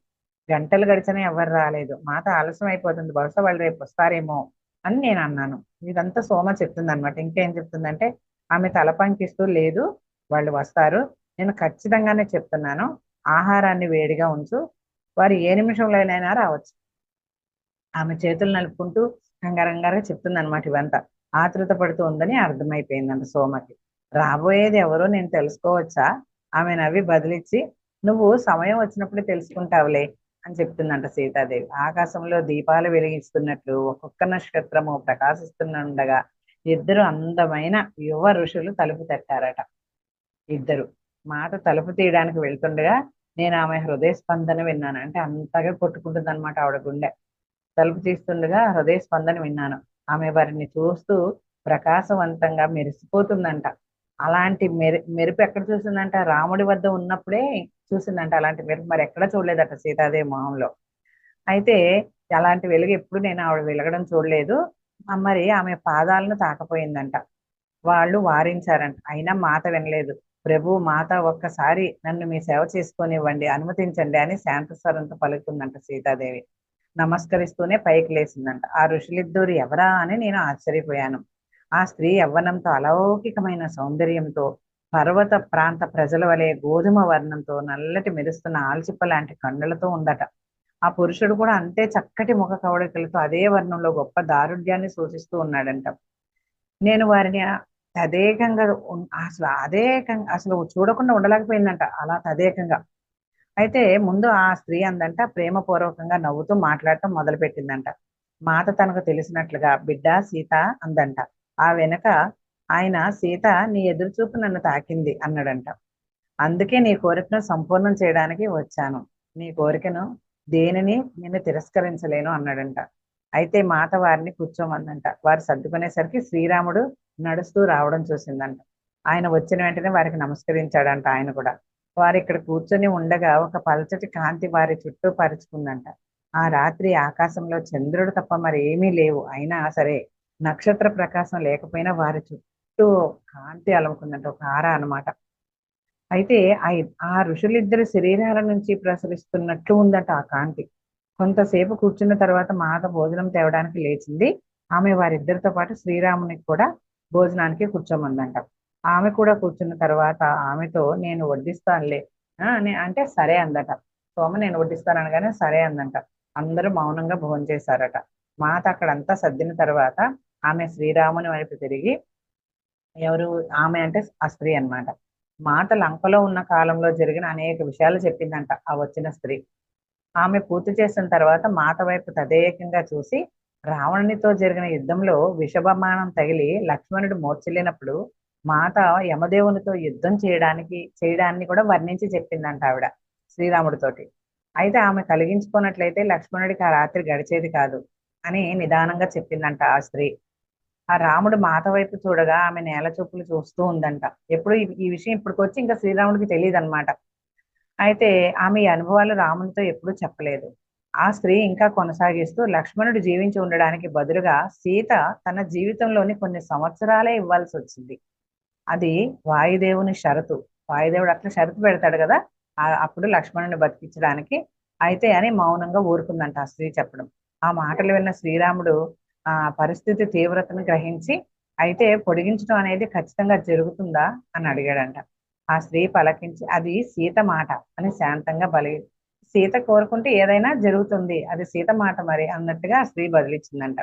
గంటలు గడిచినా ఎవరు రాలేదు. మాత ఆలస్యం అయిపోతుంది, బహుశా వాళ్ళు రేపు వస్తారేమో అని నేను అన్నాను. ఇదంతా సోమ చెప్తుంది అనమాట. ఇంకేం చెప్తుందంటే ఆమె తల పంకిస్తూ, లేదు వాళ్ళు వస్తారు, నేను ఖచ్చితంగానే చెప్తున్నాను, ఆహారాన్ని వేడిగా ఉంచు, వారు ఏ నిమిషంలోనైనా రావచ్చు. ఆమె చేతులు నలుపుకుంటూ కంగారంగారుగా చెప్తుంది అనమాట ఇవంతా. ఆతృత పడుతూ ఉందని అర్థమైపోయిందంట సోమకి. రాబోయేది ఎవరో నేను తెలుసుకోవచ్చా? ఆమె నవ్వి బదిలిచ్చి, నువ్వు సమయం వచ్చినప్పుడు తెలుసుకుంటావులే అని చెప్తుందంట సీతాదేవి. ఆకాశంలో దీపాలు వెలిగిస్తున్నట్లు ఒక్కొక్క నక్షత్రము ప్రకాశిస్తుండగా ఇద్దరు అందమైన యువ ఋషులు తలుపు తట్టారట. ఇద్దరు మాట తలుపు తీయడానికి వెళ్తుండగా నేను ఆమె హృదయ స్పందన విన్నాను. అంటే అంతగా కొట్టుకుంటుంది అనమాట ఆవిడ గుండె. తలుపు తీస్తుండగా హృదయ స్పందన విన్నాను. ఆమె వారిని చూస్తూ ప్రకాశవంతంగా మెరిసిపోతుందంట. అలాంటి మెరుపు ఎక్కడ చూసిందంట? రాముడి వద్ద ఉన్నప్పుడే చూసిందంట. అలాంటి మెరుపు మరి ఎక్కడ చూడలేదట సీతాదేవి మొహంలో. అయితే అలాంటి వెలుగు ఎప్పుడు నేను ఆవిడ వెలగడం చూడలేదు. మరి ఆమె పాదాలను తాకపోయిందంట. వాళ్ళు వారించారంట. అయినా మాత వినలేదు. ప్రభు మాత ఒక్కసారి నన్ను మీ సేవ చేసుకోనివ్వండి, అనుమతించండి అని శాంతస్వరంతో పలుకుతుందంట సీతాదేవి. నమస్కరిస్తూనే పైకి లేచిందంట. ఆ ఋషులిద్దరు ఎవరా అని నేను ఆశ్చర్యపోయాను. ఆ స్త్రీ యవ్వనంతో అలౌకికమైన సౌందర్యంతో, పర్వత ప్రాంత ప్రజల వలె గోధుమ వర్ణంతో, నల్లటి మెరుస్తున్న ఆల్చిప్ప లాంటి కన్నులతో ఉందట. ఆ పురుషుడు కూడా అంతే చక్కటి ముఖ కవళికలతో అదే వర్ణంలో గొప్ప దారుఢ్యాన్ని సూచిస్తూ ఉన్నాడంట. నేను వారిని తదేకంగా అసలు చూడకుండా ఉండలేకపోయిందంట, అలా తదేకంగా. అయితే ముందు ఆ స్త్రీ అందంట ప్రేమపూర్వకంగా నవ్వుతూ మాట్లాడటం మొదలు పెట్టిందంట. మాత తనకు తెలిసినట్లుగా బిడ్డ సీత అందంట. ఆ వెనక ఆయన సీత నీ ఎదురుచూపు నన్ను తాకింది అన్నాడంట. అందుకే నీ కోరికను సంపూర్ణం చేయడానికి వచ్చాను. నీ కోరికను దేనిని నేను తిరస్కరించలేను అన్నాడంట. అయితే మాత వారిని కూర్చోమందంట. వారు సర్దుకునేసరికి శ్రీరాముడు నడుస్తూ రావడం చూసిందంట. ఆయన వచ్చిన వెంటనే వారికి నమస్కరించాడంట ఆయన కూడా. వారు ఇక్కడ కూర్చొని ఉండగా ఒక పల్చటి కాంతి వారి చుట్టూ పరుచుకుందంట. ఆ రాత్రి ఆకాశంలో చంద్రుడు తప్ప మరి ఏమీ లేవు. అయినా సరే నక్షత్ర ప్రకాశం లేకపోయినా వారి చుట్టూ కాంతి అలముకుందంట, ఒక ఆర అనమాట. అయితే ఆ ఋషులిద్దరి శరీరాల నుంచి ప్రసరిస్తున్నట్లు ఉందట ఆ కాంతి. కొంతసేపు కూర్చున్న తర్వాత మాత భోజనం తేవడానికి లేచింది. ఆమె వారిద్దరితో పాటు శ్రీరామునికి కూడా భోజనానికి కూర్చోమందంట. ఆమె కూడా కూర్చున్న తర్వాత ఆమెతో నేను వడ్డిస్తానులే అంటే సరే అందట. సోమ నేను వడ్డిస్తాను అనగానే సరే అందంట. అందరూ మౌనంగా భోజనం చేశారట. మాత అక్కడంతా సర్దిన తర్వాత ఆమె శ్రీరాముని వైపు తిరిగి, ఎవరు ఆమె అంటే ఆ స్త్రీ అన్నమాట. మాత లంకలో ఉన్న కాలంలో జరిగిన అనేక విషయాలు చెప్పిందంట ఆ వచ్చిన స్త్రీ. ఆమె పూర్తి చేసిన తర్వాత మాత వైపు తదేకంగా చూసి, రావణునితో జరిగిన యుద్ధంలో విషబమానం తగిలి లక్ష్మణుడు మూర్ఛిల్లినప్పుడు మాత యమదేవునితో యుద్ధం చేయడాన్ని కూడా వర్ణించి చెప్పిందంట ఆవిడ శ్రీరాముడితోటి. అయితే ఆమె కలిగించుకున్నట్లయితే లక్ష్మణుడికి ఆ రాత్రి గడిచేది కాదు అని నిదానంగా చెప్పిందంట ఆ స్త్రీ. ఆ రాముడు మాత వైపు చూడగా ఆమె నేల చూపులు చూస్తూ ఉందంట. ఎప్పుడు ఈ విషయం ఇప్పటికొచ్చి ఇంకా శ్రీరాముడికి తెలియదు అనమాట. అయితే ఆమె ఈ అనుభవాలు రామునితో ఎప్పుడూ చెప్పలేదు. ఆ స్త్రీ ఇంకా కొనసాగిస్తూ, లక్ష్మణుడు జీవించి ఉండడానికి బదులుగా సీత తన జీవితంలోని కొన్ని సంవత్సరాలే ఇవ్వాల్సి వచ్చింది. అది వాయుదేవుని షరతు. వాయుదేవుడు అట్లా షరతు పెడతాడు కదా, అప్పుడు లక్ష్మణుని బతికించడానికి. అయితే అని మౌనంగా ఊరుకుందంట ఆ స్త్రీ చెప్పడం. ఆ మాటలు విన్న శ్రీరాముడు ఆ పరిస్థితి తీవ్రతను గ్రహించి, అయితే పొడిగించడం అనేది ఖచ్చితంగా జరుగుతుందా అని అడిగాడంట. ఆ స్త్రీ పలకించి, అది సీత మాట అని శాంతంగా సీత కోరుకుంటే ఏదైనా జరుగుతుంది, అది సీత మాట మరి అన్నట్టుగా ఆ స్త్రీ బదిలిచ్చిందంట.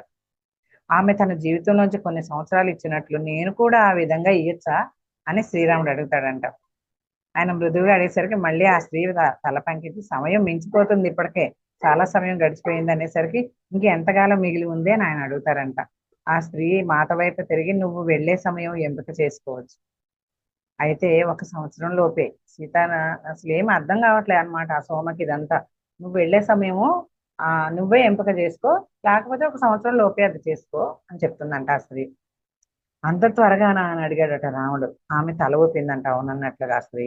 ఆమె తన జీవితంలోంచి కొన్ని సంవత్సరాలు ఇచ్చినట్లు నేను కూడా ఆ విధంగా ఇయ్యొచ్చా అని శ్రీరాముడు అడుగుతాడంట. ఆయన మృదువుగా అడిగేసరికి మళ్ళీ ఆ స్త్రీ తల పంకించి, సమయం మించిపోతుంది ఇప్పటికే, చాలా సమయం గడిచిపోయింది అనేసరికి ఇంకెంతకాలం మిగిలి ఉంది అని ఆయన అడుగుతారంట. ఆ స్త్రీ మాత వైపు తిరిగి, నువ్వు వెళ్ళే సమయం ఎంపిక చేసుకోవచ్చు. అయితే ఒక సంవత్సరం లోపే సీతాన అసలు ఏం అర్థం కావట్లే అనమాట ఆ సోమకి ఇదంతా. నువ్వు వెళ్ళే సమయము నువ్వే ఎంపిక చేసుకో, లేకపోతే ఒక సంవత్సరం లోపే అది చేసుకో అని చెప్తుందంట ఆ స్త్రీ. అంత త్వరగానా అని అడిగాడట రాముడు. ఆమె తల ఊపిందంట అవునన్నట్లుగా ఆ స్త్రీ.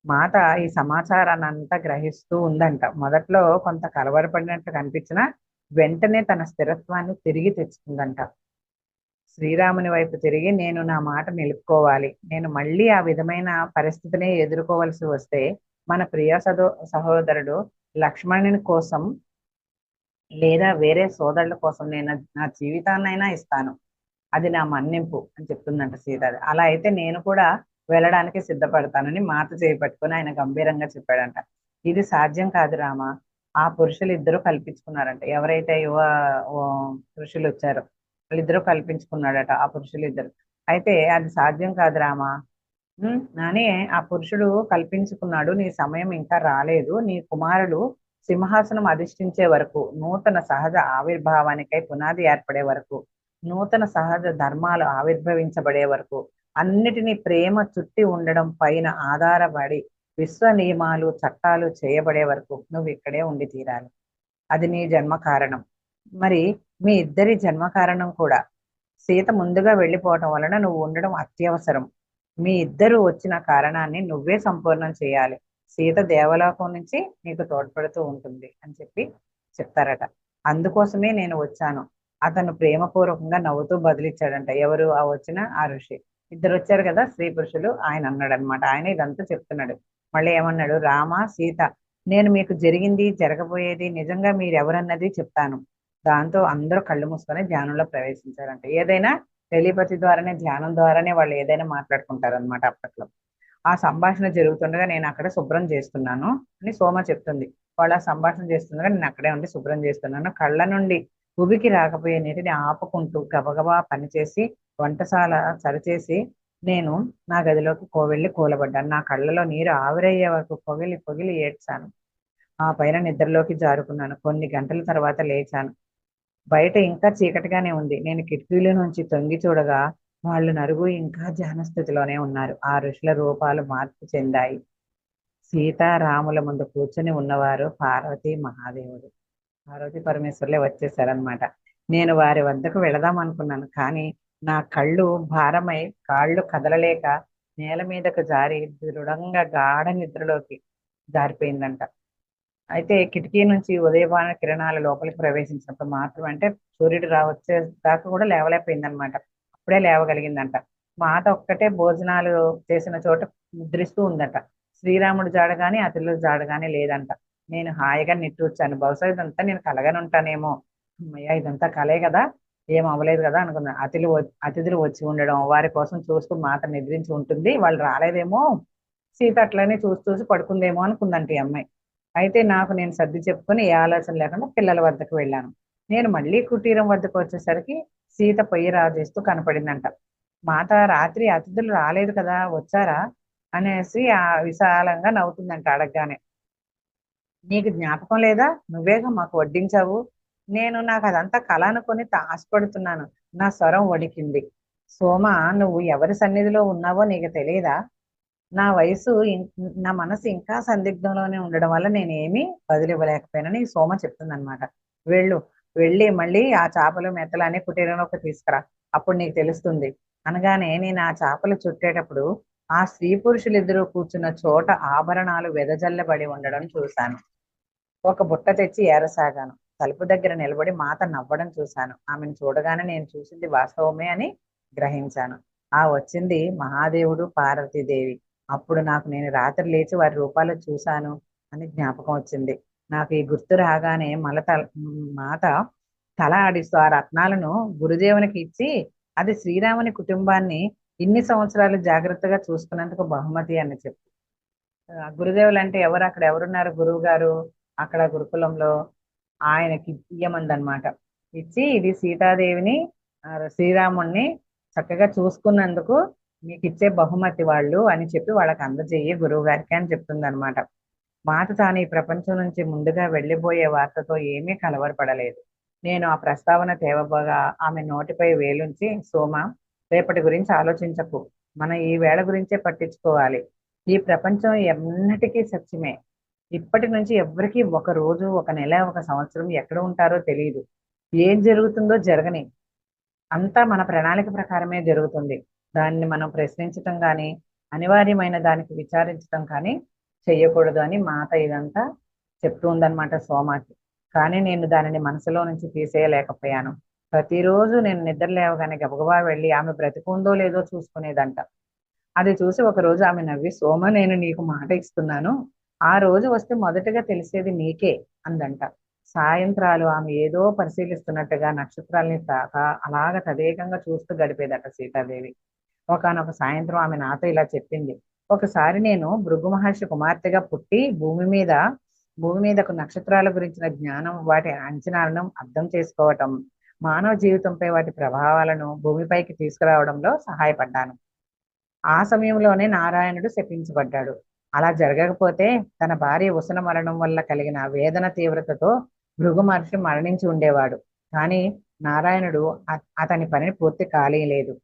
మాత ఈ సమాచారాన్ని అంతా గ్రహిస్తూ ఉందంట. మొదట్లో కొంత కలవరపడినట్లు కనిపించినా వెంటనే తన స్థిరత్వాన్ని తిరిగి తెచ్చుకుందంట. శ్రీరాముని వైపు తిరిగి, నేను నా మాట నిలుపుకోవాలి, నేను మళ్ళీ ఆ విధమైన పరిస్థితిని ఎదుర్కోవలసి వస్తే మన ప్రియ సహోదరుడు లక్ష్మణుని కోసం లేదా వేరే సోదరుల కోసం నేను నా జీవితాన్నైనా ఇస్తాను, అది నా మన్నింపు అని చెప్తుందంట సీత. అలా అయితే నేను కూడా వెళ్ళడానికి సిద్ధపడతానని మాత చేయి పట్టుకొని ఆయన గంభీరంగా చెప్పాడంట. ఇది సాధ్యం కాదు రామ. ఆ పురుషులు ఇద్దరు కల్పించుకున్నారంట. ఎవరైతే యువ ఓ, పురుషులు వచ్చారో వాళ్ళిద్దరూ కల్పించుకున్నాడట, ఆ పురుషులు ఇద్దరు. అయితే అది సాధ్యం కాదు రామ అని ఆ పురుషుడు కల్పించుకున్నాడు. నీ సమయం ఇంకా రాలేదు. నీ కుమారుడు సింహాసనం అధిష్ఠించే వరకు, నూతన సహజ ఆవిర్భావానికై పునాది ఏర్పడే వరకు, నూతన సహజ ధర్మాలు ఆవిర్భవించబడే వరకు, అన్నిటినీ ప్రేమ చుట్టి ఉండడం పైన ఆధారపడి విశ్వ నియమాలు చట్టాలు చేయబడే వరకు నువ్వు ఇక్కడే ఉండి తీరాలి. అది నీ జన్మ కారణం. మరి మీ ఇద్దరి జన్మ కారణం కూడా. సీత ముందుగా వెళ్ళిపోవటం వలన నువ్వు ఉండడం అత్యవసరం. మీ ఇద్దరు వచ్చిన కారణాన్ని నువ్వే సంపూర్ణం చేయాలి. సీత దేవలోకం నుంచి నీకు తోడ్పడుతూ ఉంటుంది అని చెప్పి చెప్తారట. అందుకోసమే నేను వచ్చాను. అతను ప్రేమపూర్వకంగా నవ్వుతూ బదిలిచ్చాడంట. ఎవరు ఆ వచ్చిన ఆ ఋషి. ఇద్దరు వచ్చారు కదా స్త్రీ పురుషులు. ఆయన అన్నాడు అనమాట. ఆయన ఇదంతా చెప్తున్నాడు. మళ్ళీ ఏమన్నాడు, రామ సీత, నేను మీకు జరిగింది జరగబోయేది నిజంగా మీరు ఎవరన్నది చెప్తాను. దాంతో అందరూ కళ్ళు మూసుకొని ధ్యానంలో ప్రవేశించారంట. ఏదైనా టెలిపతి ద్వారానే, ధ్యానం ద్వారానే వాళ్ళు ఏదైనా మాట్లాడుకుంటారు అనమాట అప్పట్లో. ఆ సంభాషణ జరుగుతుండగా నేను అక్కడ శుభ్రం చేస్తున్నాను అని సోమ చెప్తుంది. వాళ్ళు ఆ సంభాషణ చేస్తుండగా నేను అక్కడే ఉండి శుభ్రం చేస్తున్నాను. కళ్ళ నుండి ఉబికి రాకపోయే నీటిని ఆపుకుంటూ గబగబా పనిచేసి వంటశాల సరిచేసి నేను నా గదిలోకి వెళ్ళి కూలబడ్డాను. నా కళ్ళలో నీరు ఆవిరయ్యే వరకు పొగిలి పొగిలి ఏడ్చాను. ఆ పైన నిద్రలోకి జారుకున్నాను. కొన్ని గంటల తర్వాత లేచాను. బయట ఇంకా చీకటిగానే ఉంది. నేను కిటికీల నుంచి తొంగి చూడగా వాళ్ళు నలుగురు ఇంకా ధ్యాన స్థితిలోనే ఉన్నారు. ఆ ఋషుల రూపాలు మార్పు చెందాయి. సీతారాముల ముందు కూర్చొని ఉన్నవారు పార్వతి మహాదేవుడు. పార్వతి పరమేశ్వరులే వచ్చేసారనమాట. నేను వారి వద్దకు వెళదాం అనుకున్నాను, కానీ నా కళ్ళు భారమై కాళ్ళు కదలలేక నేల మీదకు జారి దృఢంగా గాఢ నిద్రలోకి జారిపోయిందంట. అయితే కిటికీ నుంచి ఉదయభాన కిరణాల లోపలికి ప్రవేశించినప్పుడు మాత్రం, అంటే సూర్యుడు వచ్చే దాకా కూడా లేవలేకపోయిందనమాట. అప్పుడే లేవగలిగిందంట. మాత ఒక్కటే భోజనాలు చేసిన చోట నిద్రిస్తూ ఉందట. శ్రీరాముడు జాడ గాని అతిథుల జాడ గాని లేదంట. నేను హాయిగా నిట్టూర్చాను. బహుశా ఇదంతా నేను కలగానే ఉంటానేమో. అమ్మయ్య, ఇదంతా కలే కదా, ఏం అవ్వలేదు కదా అనుకున్నాను. అతిథులు వచ్చి ఉండడం, వారి కోసం చూస్తూ మాత నిద్రించి ఉంటుంది. వాళ్ళు రాలేదేమో, సీత అట్లనే చూసి చూసి పడుకుందేమో అనుకుందంట ఈ అమ్మాయి. అయితే నాకు నేను సర్ది చెప్పుకొని ఏ ఆలోచన లేకుండా పిల్లల వద్దకు వెళ్ళాను. నేను మళ్ళీ కుటీరం వద్దకు వచ్చేసరికి సీత పొయ్యి రాజేస్తూ కనపడిందంట. మాత, రాత్రి అతిథులు రాలేదు కదా, వచ్చారా అనేసి ఆ విశాలంగా నవ్వుతుందంట అడగగానే. నీకు జ్ఞాపకం లేదా? నువ్వేగా మాకు వడ్డించావు. నాకు అదంతా కల అనుకొని ఆశపడుతున్నాను. నా స్వరం వణికింది. సోమ, నువ్వు ఎవరి సన్నిధిలో ఉన్నావో నీకు తెలియదా? నా వయసు నా మనసు ఇంకా సందిగ్ధంలోనే ఉండడం వల్ల నేనేమి బదులివ్వలేకపోయానని సోమ చెప్తుందనమాట. వెళ్ళు, వెళ్ళి మళ్ళీ ఆ చేపలు మెత్తలు అనే కుటీరంలోకి తీసుకురా, అప్పుడు నీకు తెలుస్తుంది అనగానే, నేను ఆ చేపలు చుట్టేటప్పుడు ఆ స్త్రీ పురుషులు ఇద్దరు కూర్చున్న చోట ఆభరణాలు వెదజల్లబడి ఉండడం చూశాను. ఒక బుట్ట తెచ్చి ఏరసాగాను. తలుపు దగ్గర నిలబడి మాత నవ్వడం చూశాను. ఆమెను చూడగానే నేను చూసింది వాస్తవమే అని గ్రహించాను. ఆ వచ్చింది మహాదేవుడు, పార్వతీదేవి. అప్పుడు నాకు నేను రాత్రి లేచి వారి రూపాలు చూశాను అని జ్ఞాపకం వచ్చింది. నాకు ఈ గుర్తు రాగానే మాత తల ఆడిస్తూ ఆ రత్నాలను గురుదేవునికి ఇచ్చి, అది శ్రీరాముని కుటుంబాన్ని ఇన్ని సంవత్సరాలు జాగ్రత్తగా చూసుకున్నందుకు బహుమతి అని చెప్పి. గురుదేవులు అంటే ఎవరు? అక్కడ ఎవరున్నారు గురువు గారు అక్కడ గురుకులంలో? ఆయనకి ఇయ్యమందనమాట. ఇచ్చి, ఇది సీతాదేవిని శ్రీరాముణ్ణి చక్కగా చూసుకున్నందుకు మీకు ఇచ్చే బహుమతి వాళ్ళు అని చెప్పి వాళ్ళకి అందజేయి గురువు గారికి అని చెప్తుంది అనమాట. మాత తాను ఈ ప్రపంచం నుంచి ముందుగా వెళ్ళిపోయే వార్తతో ఏమీ కలవరపడలేదు. నేను ఆ ప్రస్తావన తేవబోగా ఆమె నోటిపై వేలుంచి, సోమ, రేపటి గురించి ఆలోచించకు. మనం ఈ వేళ గురించే పట్టించుకోవాలి. ఈ ప్రపంచం ఎన్నటికీ సత్యమే. ఇప్పటి నుంచి ఎవరికి ఒక రోజు, ఒక నెల, ఒక సంవత్సరం ఎక్కడ ఉంటారో తెలియదు. ఏం జరుగుతుందో జరగని, అంతా మన ప్రణాళిక ప్రకారమే జరుగుతుంది. దాన్ని మనం ప్రశ్నించటం కానీ, అనివార్యమైన దానికి విచారించటం కానీ చెయ్యకూడదు అని మాత ఇదంతా చెప్తూ ఉందన్నమాట సోమాకి. కానీ నేను దానిని మనసులో నుంచి తీసేయలేకపోయాను. ప్రతిరోజు నేను నిద్ర లేవగానే గబగబా వెళ్ళి ఆమె బ్రతికుందో లేదో చూసుకునేదంట. అది చూసి ఒక రోజు ఆమె నవ్వి, సోమ, నేను నీకు మాట ఇస్తున్నాను, ఆ రోజు వస్తే మొదటగా తెలిసేది నీకే అందంట. సాయంత్రాలు ఆమె ఏదో పరిశీలిస్తున్నట్టుగా నక్షత్రాల్ని అలాగ తదేకంగా చూస్తూ గడిపేదట సీతాదేవి. ఒకానొక సాయంత్రం ఆమె నాతో ఇలా చెప్పింది. ఒకసారి నేను భృగు మహర్షి కుమార్తెగా పుట్టి భూమి మీదకు నక్షత్రాల గురించిన జ్ఞానం, వాటి అంచనాలను అర్థం చేసుకోవటం, మానవ జీవితంపై వాటి ప్రభావాలను భూమిపైకి తీసుకురావడంలో సహాయపడ్డాను. ఆ సమయంలోనే నారాయణుడు శపించబడ్డాడు. అలా జరగకపోతే తన భార్య ఉసన మరణం వల్ల కలిగిన వేదన తీవ్రతతో భృగు మహర్షి మరణించి ఉండేవాడు. కానీ నారాయణుడు అతని పనిని పూర్తి కాలేదు.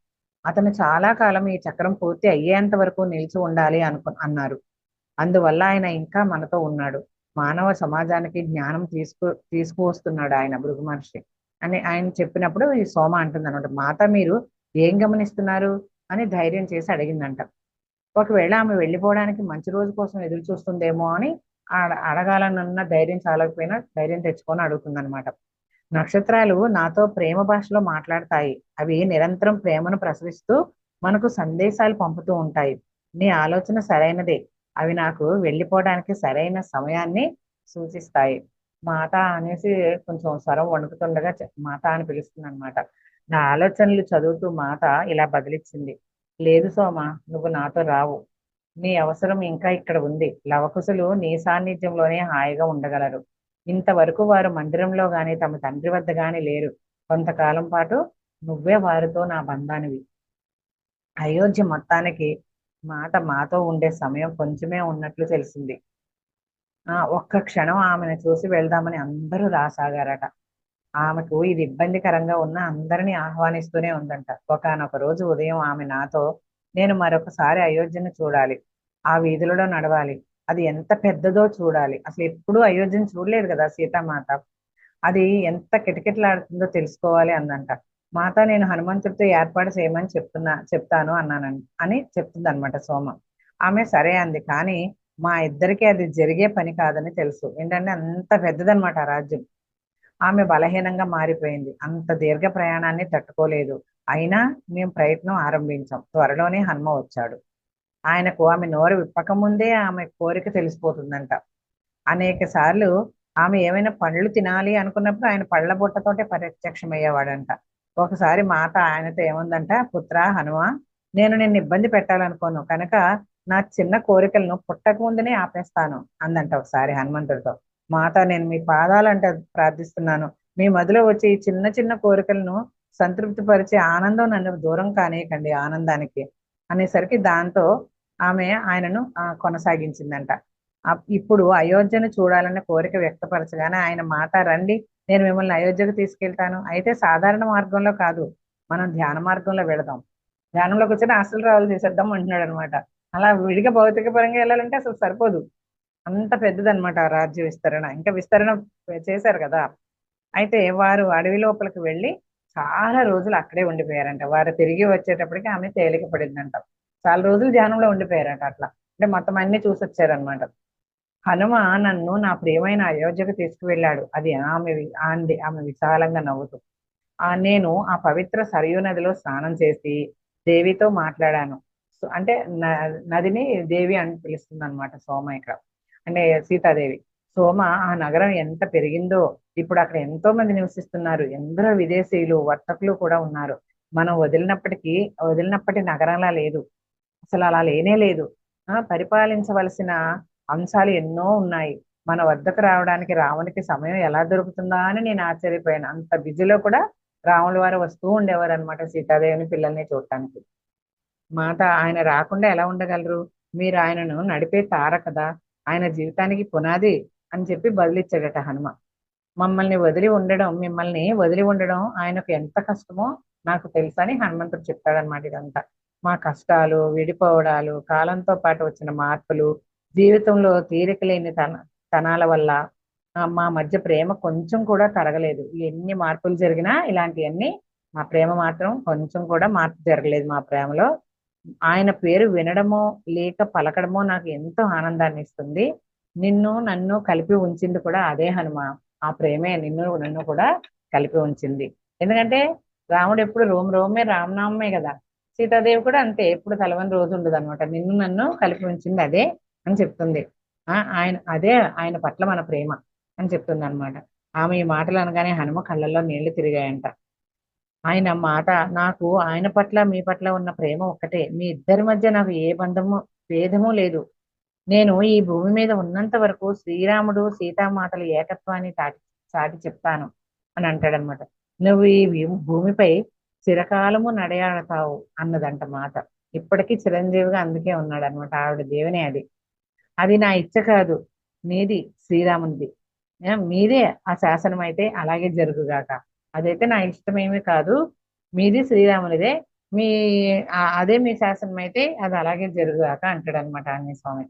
అతను చాలా కాలం ఈ చక్రం పూర్తి అయ్యేంత వరకు నిలిచి ఉండాలి అన్నారు. అందువల్ల ఆయన ఇంకా మనతో ఉన్నాడు. మానవ సమాజానికి జ్ఞానం తీసుకువస్తున్నాడు ఆయన భృగు మహర్షి అని ఆయన చెప్పినప్పుడు ఈ సోమ అంటుంది అనమాట, మాత మీరు ఏం గమనిస్తున్నారు అని ధైర్యం చేసి అడిగిందంట. ఒకవేళ ఆమె వెళ్ళిపోవడానికి మంచి రోజు కోసం ఎదురు చూస్తుందేమో అని అడగాలనున్న ధైర్యం చాలకపోయినా ధైర్యం తెచ్చుకొని అడుగుతుందన్నమాట. నక్షత్రాలు నాతో ప్రేమ భాషలో మాట్లాడతాయి. అవి నిరంతరం ప్రేమను ప్రసరిస్తూ మనకు సందేశాలు పంపుతూ ఉంటాయి. నీ ఆలోచన సరైనదే. అవి నాకు వెళ్ళిపోవడానికి సరైన సమయాన్ని సూచిస్తాయి. మాత అనేసి కొంచెం స్వరం వణుకుతుండగా మాత అని పిలుస్తుంది అనమాట. నా ఆలోచనలు చదువుతూ మాత ఇలా బదిలిచ్చింది. లేదు సోమ, నువ్వు నాతో రావు. నీ అవసరం ఇంకా ఇక్కడ ఉంది. లవకుశులు నీ సాన్నిధ్యంలోనే హాయిగా ఉండగలరు. ఇంతవరకు వారు మందిరంలో గాని తమ తండ్రి వద్ద గాని లేరు. కొంతకాలం పాటు నువ్వే వారితో నా బంధానివి. అయోధ్య మొత్తానికి మాతో ఉండే సమయం కొంచెమే ఉన్నట్లు తెలిసింది. ఒక్క క్షణం ఆమెను చూసి వెళ్దామని అందరూ రాసాగారట. ఆమెకు ఇది ఇబ్బందికరంగా ఉన్న అందరినీ ఆహ్వానిస్తూనే ఉందంట. ఒకానొక రోజు ఉదయం ఆమె నాతో, నేను మరొకసారి అయోధ్యను చూడాలి, ఆ వీధులలో నడవాలి, అది ఎంత పెద్దదో చూడాలి. అసలు ఎప్పుడూ అయోధ్యను చూడలేదు కదా సీతామాత, అది ఎంత కిటకిటలాడుతుందో తెలుసుకోవాలి అందంట. మాత నేను హనుమంతుడితో ఏర్పాటు చేయమని చెప్తాను అని చెప్తుంది అనమాట సోమ. ఆమె సరే అంది. కానీ మా ఇద్దరికి అది జరిగే పని కాదని తెలుసు. ఏంటంటే అంత పెద్దదనమాట ఆ రాజ్యం. ఆమె బలహీనంగా మారిపోయింది. అంత దీర్ఘ ప్రయాణాన్ని తట్టుకోలేదు. అయినా మేము ప్రయత్నం ఆరంభించాం. త్వరలోనే హనుమ వచ్చాడు. ఆయనకు ఆమె నోరు విప్పకముందే ఆమె కోరిక తెలిసిపోతుందంట. అనేక సార్లు ఆమె ఏమైనా పళ్ళు తినాలి అనుకున్నప్పుడు ఆయన పళ్ళ బుట్టతోటే ప్రత్యక్షమయ్యేవాడంట. ఒకసారి మాత ఆయనతో ఏముందంట, పుత్ర హనుమ, నేను నిన్ను ఇబ్బంది పెట్టాలనుకోను కనుక నా చిన్న కోరికలను పుట్టక ముందునే ఆపేస్తాను అందంట ఒకసారి హనుమంతుడితో. మాత నేను మీ పాదాలంటే ప్రార్థిస్తున్నాను, మీ మదిలో వచ్చే ఈ చిన్న చిన్న కోరికలను సంతృప్తి పరిచే ఆనందం నన్ను దూరం కానీయకండి ఆనందానికి అనేసరికి దాంతో ఆమె ఆయనను కొనసాగించిందంట. ఇప్పుడు అయోధ్యను చూడాలన్న కోరిక వ్యక్తపరచగానే ఆయన మాట, రండి నేను మిమ్మల్ని అయోధ్యకు తీసుకెళ్తాను. అయితే సాధారణ మార్గంలో కాదు, మనం ధ్యాన మార్గంలో వెళదాం. ధ్యానంలోకి వచ్చిన అసలు రావులు చేసేద్దాం అంటున్నాడు అనమాట. అలా విడిగా భౌతిక పరంగా వెళ్ళాలంటే అసలు సరిపోదు, అంత పెద్దదనమాట ఆ రాజ్య విస్తరణ. ఇంకా విస్తరణ చేశారు కదా. అయితే వారు అడవి లోపలికి వెళ్ళి చాలా రోజులు అక్కడే ఉండిపోయారంట. వారు తిరిగి వచ్చేటప్పటికి ఆమె తేలిక పడిందంట. చాలా రోజులు ధ్యానంలో ఉండిపోయారట. అట్లా అంటే మొత్తం అన్ని చూసి వచ్చారనమాట. హనుమ నన్ను నా ప్రియమైన అయోధ్యకు తీసుకువెళ్ళాడు. అది ఆమె విశాలంగా నవ్వుతూ. నేను ఆ పవిత్ర సరయూ నదిలో స్నానం చేసి దేవితో మాట్లాడాను. అంటే నదిని దేవి అని పిలుస్తుంది అనమాట సోమ ఇక్కడ, అంటే సీతాదేవి. సోమ, ఆ నగరం ఎంత పెరిగిందో, ఇప్పుడు అక్కడ ఎంతో మంది నివసిస్తున్నారు. ఎందరో విదేశీయులు వర్తకులు కూడా ఉన్నారు. మనం వదిలినప్పటి నగరంలా లేదు, అసలు అలా లేనే లేదు. పరిపాలించవలసిన అంశాలు ఎన్నో ఉన్నాయి. మన వద్దకు రావడానికి రామునికి సమయం ఎలా దొరుకుతుందా అని నేను ఆశ్చర్యపోయాను. అంత బిజీలో కూడా రాముల వారు వస్తూ ఉండేవారు అనమాట సీతాదేవిని పిల్లల్ని చూడటానికి. మాట, ఆయన రాకుండా ఎలా ఉండగలరు, మీరు ఆయనను నడిపే తార కదా, ఆయన జీవితానికి పునాది అని చెప్పి బదులిచ్చాడట హనుమ. మిమ్మల్ని వదిలి ఉండడం ఆయనకు ఎంత కష్టమో నాకు తెలుసని హనుమంతుడు చెప్తాడనమాట. ఇదంతా మా కష్టాలు, విడిపోవడాలు, కాలంతో పాటు వచ్చిన మార్పులు, జీవితంలో తీరిక లేని తనాల వల్ల మా మధ్య ప్రేమ కొంచెం కూడా తరగలేదు. ఎన్ని మార్పులు జరిగినా ఇలాంటివన్నీ, మా ప్రేమ మాత్రం కొంచెం కూడా మార్పు జరగలేదు మా ప్రేమలో. ఆయన పేరు వినడమో లేక పలకడమో నాకు ఎంతో ఆనందాన్ని ఇస్తుంది. నన్ను కలిపి ఉంచింది కూడా అదే హనుమ. ఆ ప్రేమే నన్ను కూడా కలిపి ఉంచింది. ఎందుకంటే రాముడు ఎప్పుడు రోమే రామనామే కదా, సీతాదేవి కూడా అంతే, ఎప్పుడు కలవని రోజు ఉండదు అనమాట. నన్ను కలిపి ఉంచింది అదే అని చెప్తుంది. ఆయన పట్ల మన ప్రేమ అని చెప్తుంది అనమాట. ఆమె ఈ మాటలు అనగానే హనుమ కళ్ళల్లో నీళ్లు తిరిగాయంట. ఆయన మాట నాకు ఆయన పట్ల మీ పట్ల ఉన్న ప్రేమ ఒక్కటే. మీ ఇద్దరి మధ్య నాకు ఏ బంధము భేదము లేదు. నేను ఈ భూమి మీద ఉన్నంత వరకు శ్రీరాముడు సీతామాతల ఏకత్వాన్ని చాటి చెప్తాను అని అంటాడనమాట. నువ్వు ఈ భూమిపై చిరకాలము నడయాడతావు అన్నదంట మాట. ఇప్పటికీ చిరంజీవిగా అందుకే ఉన్నాడు అనమాట. ఆవిడ దేవునే అది. అది నా ఇచ్చ కాదు, మీది శ్రీరామునిది. మీదే ఆ శాసనం అయితే అలాగే జరుగుగాక. అదైతే నా ఇష్టమేమీ కాదు, మీది శ్రీరామునిదే. మీ అదే మీ శాసనం అయితే అది అలాగే జరుగుగాక అంటాడు అనమాట ఆంజనేయ స్వామి.